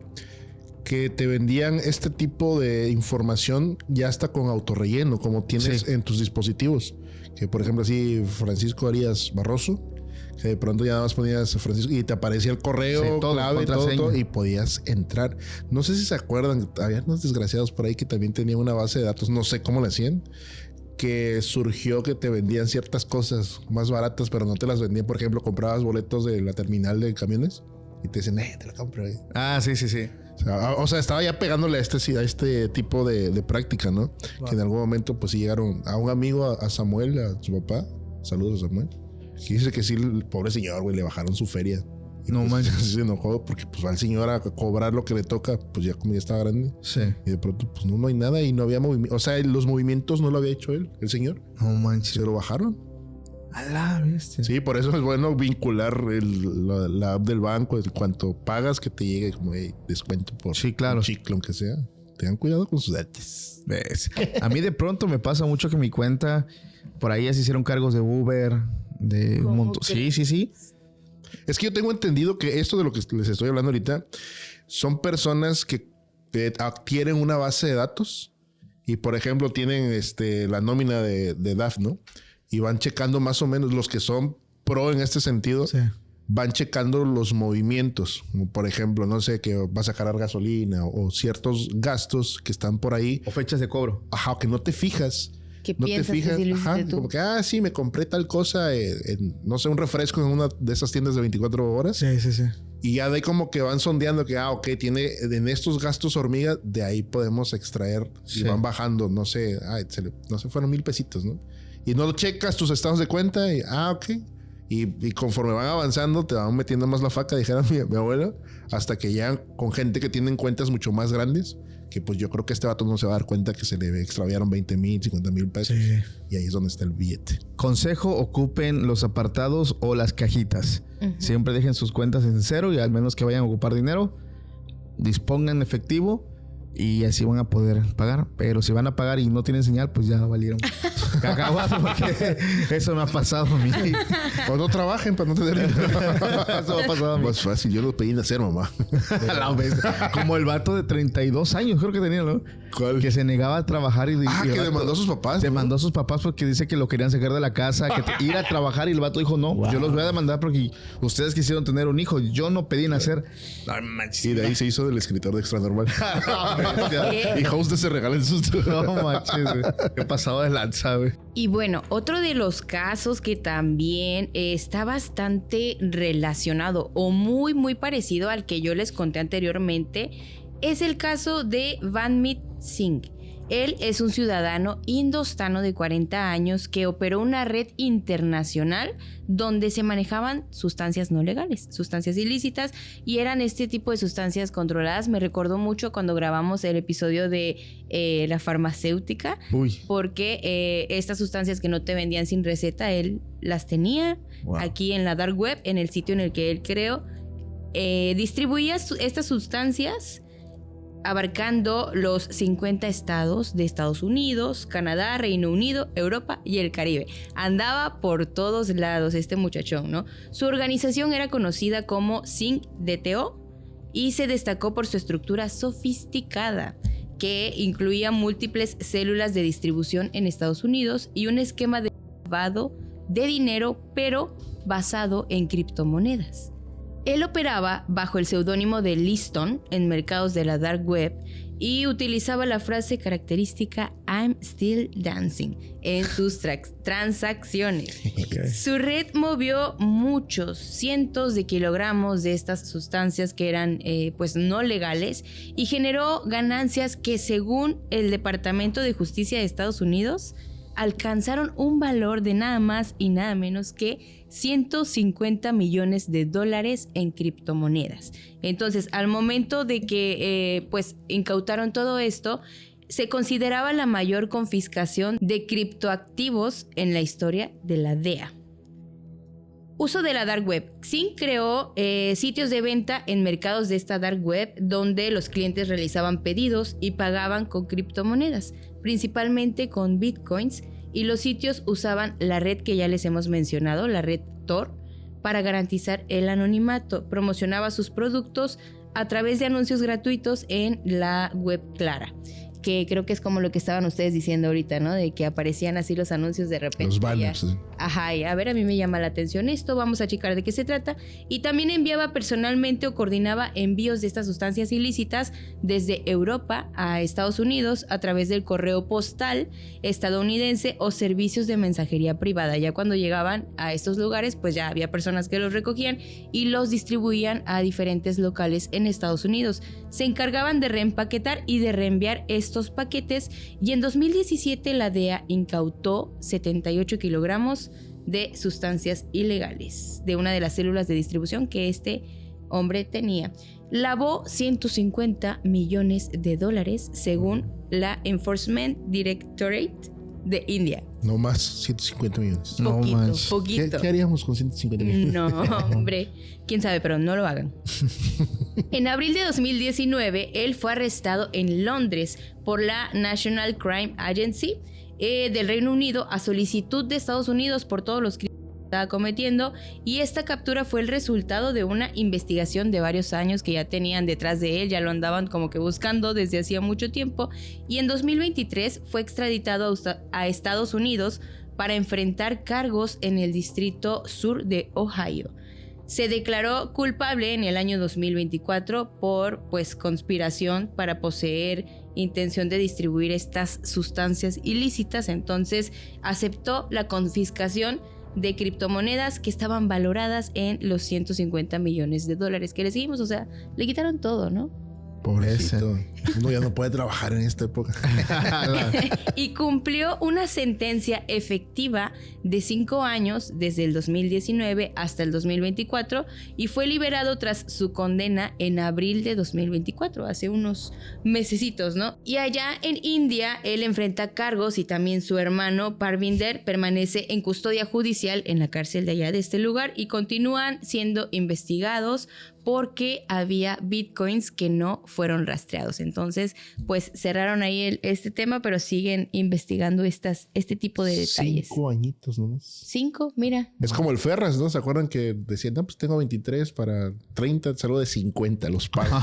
que te vendían este tipo de información ya hasta con autorrelleno, como tienes en tus dispositivos. Que por ejemplo así Francisco Arias Barroso, que de pronto ya nada más ponías Francisco y te aparecía el correo, todo, clave, todo, y podías entrar. No sé si se acuerdan, había unos desgraciados por ahí que también tenían una base de datos, no sé cómo lo hacían, que surgió que te vendían ciertas cosas más baratas, pero no te las vendían. Por ejemplo, comprabas boletos de la terminal de camiones y te dicen, te la compro. Ah, sí. O sea, estaba ya pegándole a este tipo de práctica, ¿no? Wow. Que en algún momento pues sí llegaron a un amigo, a Samuel, a su papá. Saludos a Samuel. Que dice que sí, el pobre señor, güey, le bajaron su feria. Y no manches. Se enojó porque pues va el señor a cobrar lo que le toca, pues ya como ya estaba grande. Sí. Y de pronto pues no hay nada y no había movimiento. O sea, los movimientos no lo había hecho él, el señor. No manches. Se lo bajaron. A la bestia. Sí, por eso es bueno vincular la app del banco. En cuanto pagas, que te llegue como descuento por un chicle, aunque sea. Tengan cuidado con sus datos. ¿Ves? A mí de pronto me pasa mucho que mi cuenta, por ahí ya se hicieron cargos de Uber, de un montón. Sí. Es que yo tengo entendido que esto de lo que les estoy hablando ahorita son personas que adquieren una base de datos y, por ejemplo, tienen la nómina de DAF, ¿no? Y van checando más o menos los que son pro en este sentido. Sí. Van checando los movimientos. Como por ejemplo, no sé, que vas a cargar gasolina o ciertos gastos que están por ahí. O fechas de cobro. Ajá, que no te fijas. ¿Qué no piensas te fijas? Que sí lo ajá, tú? Como que, sí, me compré tal cosa no sé, un refresco en una de esas tiendas de 24 horas. Sí. Y ya de ahí como que van sondeando que, tiene en estos gastos hormiga, de ahí podemos extraer. Sí. Y van bajando, no sé, fueron 1,000 pesitos, ¿no? Y no checas tus estados de cuenta y, Y conforme van avanzando, te van metiendo más la faca, dijera mi abuela, hasta que llegan con gente que tienen cuentas mucho más grandes, que pues yo creo que este vato no se va a dar cuenta que se le extraviaron 20,000, 50,000 pesos. Sí. Y ahí es donde está el billete. Consejo: ocupen los apartados o las cajitas. Siempre dejen sus cuentas en cero y al menos que vayan a ocupar dinero, dispongan efectivo. Y así van a poder pagar. Pero si van a pagar y no tienen señal, pues ya valieron cacahuate, porque eso me ha pasado a mí. O no trabajen para no tener dinero. Eso me ha pasado a mí. Más fácil, yo lo pedí nacer, mamá. Como el vato de 32 años, creo que tenía, ¿no? ¿Cuál? Que se negaba a trabajar y que demandó a sus papás. Demandó a sus papás porque dice que lo querían sacar de la casa, que ir a trabajar, y el vato dijo, no, yo los voy a demandar porque ustedes quisieron tener un hijo. Yo no pedí nacer. Y de ahí se hizo del escritor de Extra Normal. Y host se regala el susto. No manches, güey. Qué pasado de lanza, güey. Y bueno, otro de los casos que también está bastante relacionado o muy, muy parecido al que yo les conté anteriormente es el caso de Vanmeet Singh. Él es un ciudadano indostano de 40 años que operó una red internacional donde se manejaban sustancias no legales, sustancias ilícitas, y eran este tipo de sustancias controladas. Me recordó mucho cuando grabamos el episodio de la farmacéutica, porque estas sustancias que no te vendían sin receta, él las tenía aquí en la dark web, en el sitio en el que él creó. Distribuía estas sustancias abarcando los 50 estados de Estados Unidos, Canadá, Reino Unido, Europa y el Caribe. Andaba por todos lados este muchachón, ¿no? Su organización era conocida como Zinc-DTO y se destacó por su estructura sofisticada, que incluía múltiples células de distribución en Estados Unidos y un esquema de lavado de dinero, pero basado en criptomonedas. Él operaba bajo el seudónimo de Liston en mercados de la dark web y utilizaba la frase característica "I'm still dancing" en sus transacciones. Su red movió cientos de kilogramos de estas sustancias que eran pues no legales y generó ganancias que, según el Departamento de Justicia de Estados Unidos, alcanzaron un valor de nada más y nada menos que $150 millones en criptomonedas. Entonces, al momento de que pues incautaron todo esto, se consideraba la mayor confiscación de criptoactivos en la historia de la DEA. Uso de la dark web. Zinc creó sitios de venta en mercados de esta dark web donde los clientes realizaban pedidos y pagaban con criptomonedas, principalmente con bitcoins, y los sitios usaban la red que ya les hemos mencionado, la red Tor, para garantizar el anonimato. Promocionaba sus productos a través de anuncios gratuitos en la web clara, que creo que es como lo que estaban ustedes diciendo ahorita, ¿no? De que aparecían así los anuncios de repente. Los banners. Ajá, y a ver, a mí me llama la atención esto, vamos a checar de qué se trata. Y también enviaba personalmente o coordinaba envíos de estas sustancias ilícitas desde Europa a Estados Unidos a través del correo postal estadounidense o servicios de mensajería privada. Ya cuando llegaban a estos lugares, pues ya había personas que los recogían y los distribuían a diferentes locales en Estados Unidos. Se encargaban de reempaquetar y de reenviar estos paquetes, y en 2017 la DEA incautó 78 kilogramos de sustancias ilegales de una de las células de distribución que este hombre tenía. Lavó $150 millones según la Enforcement Directorate de India. No más 150 millones. Poquito. ¿Qué haríamos con 150 millones? No, hombre. Quién sabe, pero no lo hagan. En abril de 2019, él fue arrestado en Londres por la National Crime Agency del Reino Unido a solicitud de Estados Unidos por todos los crímenes que estaba cometiendo, y esta captura fue el resultado de una investigación de varios años que ya tenían detrás de él, ya lo andaban como que buscando desde hacía mucho tiempo, y en 2023 fue extraditado a Estados Unidos para enfrentar cargos en el distrito sur de Ohio. Se declaró culpable en el año 2024 por conspiración para poseer, intención de distribuir estas sustancias ilícitas. Entonces aceptó la confiscación de criptomonedas que estaban valoradas en los $150 millones que le seguimos. O sea, le quitaron todo, ¿no? Pobrecito. Uno ya no puede trabajar en esta época. Y cumplió una sentencia efectiva de 5 años desde el 2019 hasta el 2024 y fue liberado tras su condena en abril de 2024, hace unos mesecitos, ¿no? Y allá en India él enfrenta cargos y también su hermano Parvinder permanece en custodia judicial en la cárcel de allá de este lugar y continúan siendo investigados porque había bitcoins que no fueron rastreados. Entonces, pues cerraron ahí este tema, pero siguen investigando este tipo de detalles. 5 añitos nomás. 5, mira. Es como el Ferras, ¿no? ¿Se acuerdan que decían, no, pues tengo 23 para 30, salgo de 50, los pago?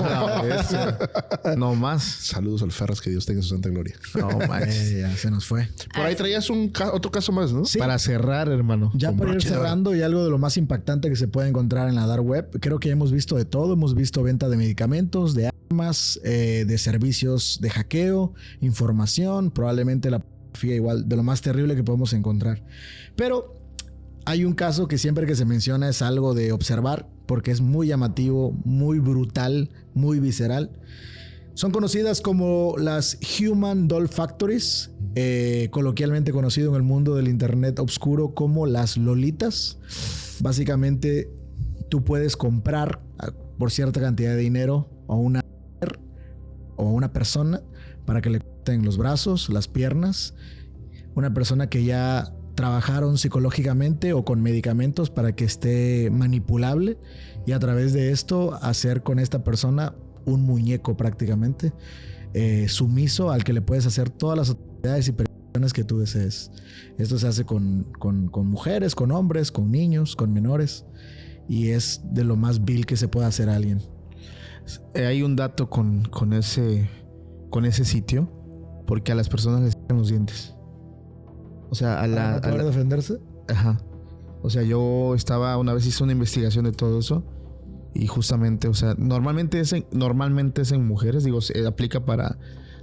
No más. Saludos al Ferras, que Dios tenga su santa gloria. No más. Ya se nos fue. Por ahí traías otro caso más, ¿no? Sí. Para cerrar, hermano. Ya para ir cerrando, y algo de lo más impactante que se puede encontrar en la dark web, creo que hemos visto de todo. Hemos visto venta de medicamentos, de armas, de servicios de hackeo, información, probablemente la pornografía, igual de lo más terrible que podemos encontrar. Pero hay un caso que siempre que se menciona es algo de observar porque es muy llamativo, muy brutal, muy visceral. Son conocidas como las Human Doll Factories, coloquialmente conocido en el mundo del internet oscuro como las lolitas. Básicamente, tú puedes comprar por cierta cantidad de dinero a una mujer o a una persona para que le corten los brazos, las piernas. Una persona que ya trabajaron psicológicamente o con medicamentos para que esté manipulable y a través de esto hacer con esta persona un muñeco prácticamente sumiso al que le puedes hacer todas las actividades y peticiones que tú desees. Esto se hace con mujeres, con hombres, con niños, con menores y es de lo más vil que se puede hacer a alguien. Hay un dato con ese sitio porque a las personas les sacan los dientes. O sea, ¿Para poder defenderse? Ajá. O sea, yo una vez hice una investigación de todo eso y justamente, o sea, normalmente es en mujeres, digo, se aplica para...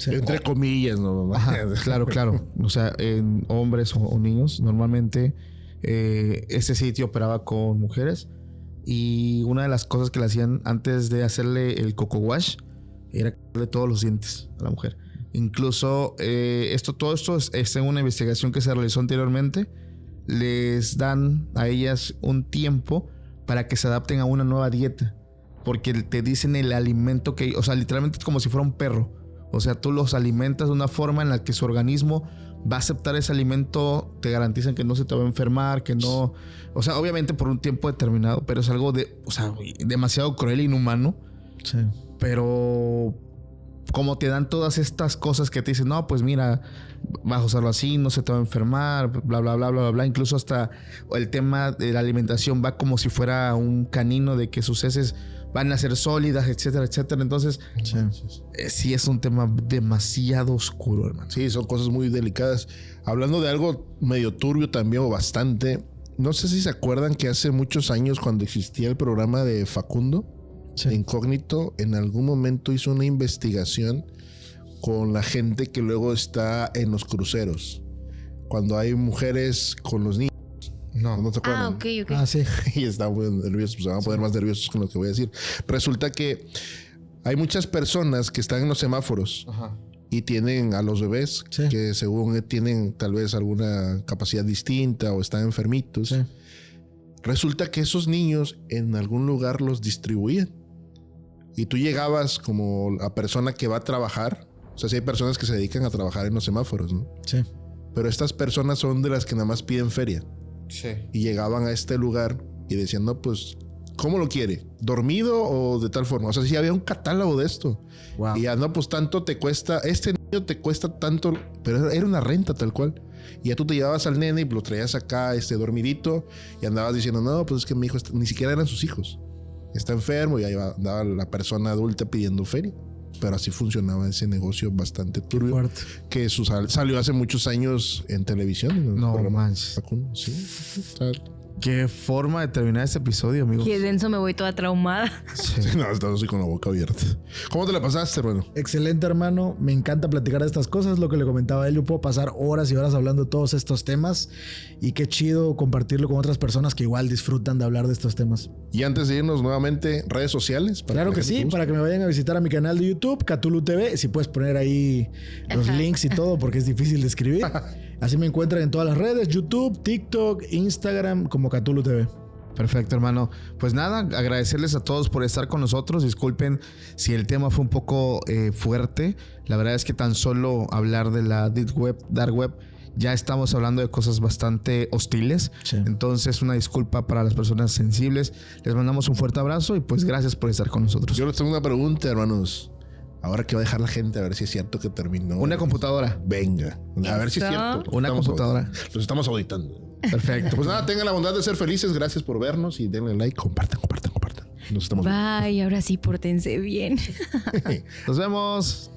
Entre comillas, ¿no? Ajá, claro. O sea, en hombres o niños, normalmente este sitio operaba con mujeres y una de las cosas que le hacían antes de hacerle el coco wash era quitarle todos los dientes a la mujer. Incluso todo esto es en una investigación que se realizó anteriormente. Les dan a ellas un tiempo para que se adapten a una nueva dieta. Porque te dicen el alimento que... O sea, literalmente es como si fuera un perro. O sea, tú los alimentas de una forma en la que su organismo va a aceptar ese alimento. Te garantizan que no se te va a enfermar, que no... O sea, obviamente por un tiempo determinado. Pero es algo demasiado cruel e inhumano. Sí. Pero... como te dan todas estas cosas que te dicen, no, pues mira, vas a usarlo así, no se te va a enfermar, bla, bla, bla, bla, bla, bla. Incluso hasta el tema de la alimentación va como si fuera un canino de que sus heces van a ser sólidas, etcétera, etcétera. Entonces, sí es un tema demasiado oscuro, hermano. Sí, son cosas muy delicadas. Hablando de algo medio turbio también o bastante, no sé si se acuerdan que hace muchos años cuando existía el programa de Facundo, Sí. Incógnito, en algún momento hizo una investigación con la gente que luego está en los cruceros. Cuando hay mujeres con los niños. No te acuerdas. Ok. Sí. Y están muy nerviosos, se van a poner más nerviosos con lo que voy a decir. Resulta que hay muchas personas que están en los semáforos. Ajá. Y tienen a los bebés Sí. que según tienen tal vez alguna capacidad distinta o están enfermitos. Sí. Resulta que esos niños en algún lugar los distribuían. Y tú llegabas como la persona que va a trabajar. O sea, sí hay personas que se dedican a trabajar en los semáforos, ¿no? Sí. Pero estas personas son de las que nada más piden feria. Sí. Y llegaban a este lugar y decían, no, pues, ¿cómo lo quiere? ¿Dormido o de tal forma? O sea, sí había un catálogo de esto. Wow. Y ya, no, pues tanto te cuesta, este niño te cuesta tanto, pero era una renta tal cual. Y ya tú te llevabas al nene y lo traías acá, dormidito, y andabas diciendo, no, pues es que mi hijo, ni siquiera eran sus hijos. Está enfermo y ahí andaba la persona adulta pidiendo feria. Pero así funcionaba ese negocio bastante turbio. Fuerte. Que salió hace muchos años en televisión. No manches. Sí. O sea, Qué forma de terminar este episodio, amigos. Qué denso, me voy toda traumada. Sí. no, estaba así con la boca abierta. ¿Cómo te la pasaste, hermano? Excelente, hermano. Me encanta platicar de estas cosas. Lo que le comentaba a él, yo puedo pasar horas y horas hablando de todos estos temas. Y qué chido compartirlo con otras personas que igual disfrutan de hablar de estos temas. Y antes de irnos nuevamente, redes sociales. Claro que sí, para que me vayan a visitar a mi canal de YouTube, Cthulhu TV. Si puedes poner ahí los links y todo, porque es difícil de escribir. Así me encuentran en todas las redes: YouTube, TikTok, Instagram, como Cthulhu TV. Perfecto, hermano. Pues nada, agradecerles a todos por estar con nosotros. Disculpen si el tema fue un poco fuerte. La verdad es que tan solo hablar de la Dark Web, ya estamos hablando de cosas bastante hostiles. Sí. Entonces, una disculpa para las personas sensibles. Les mandamos un fuerte abrazo y pues gracias por estar con nosotros. Yo les tengo una pregunta, hermanos. Ahora que va a dejar la gente a ver si es cierto que terminó. Una computadora. Venga. A ver si es cierto. Una computadora. Los estamos auditando. Perfecto. Pues nada, tengan la bondad de ser felices. Gracias por vernos y denle like. Compartan. Nos estamos viendo. Bye, ahora sí, pórtense bien. Nos vemos.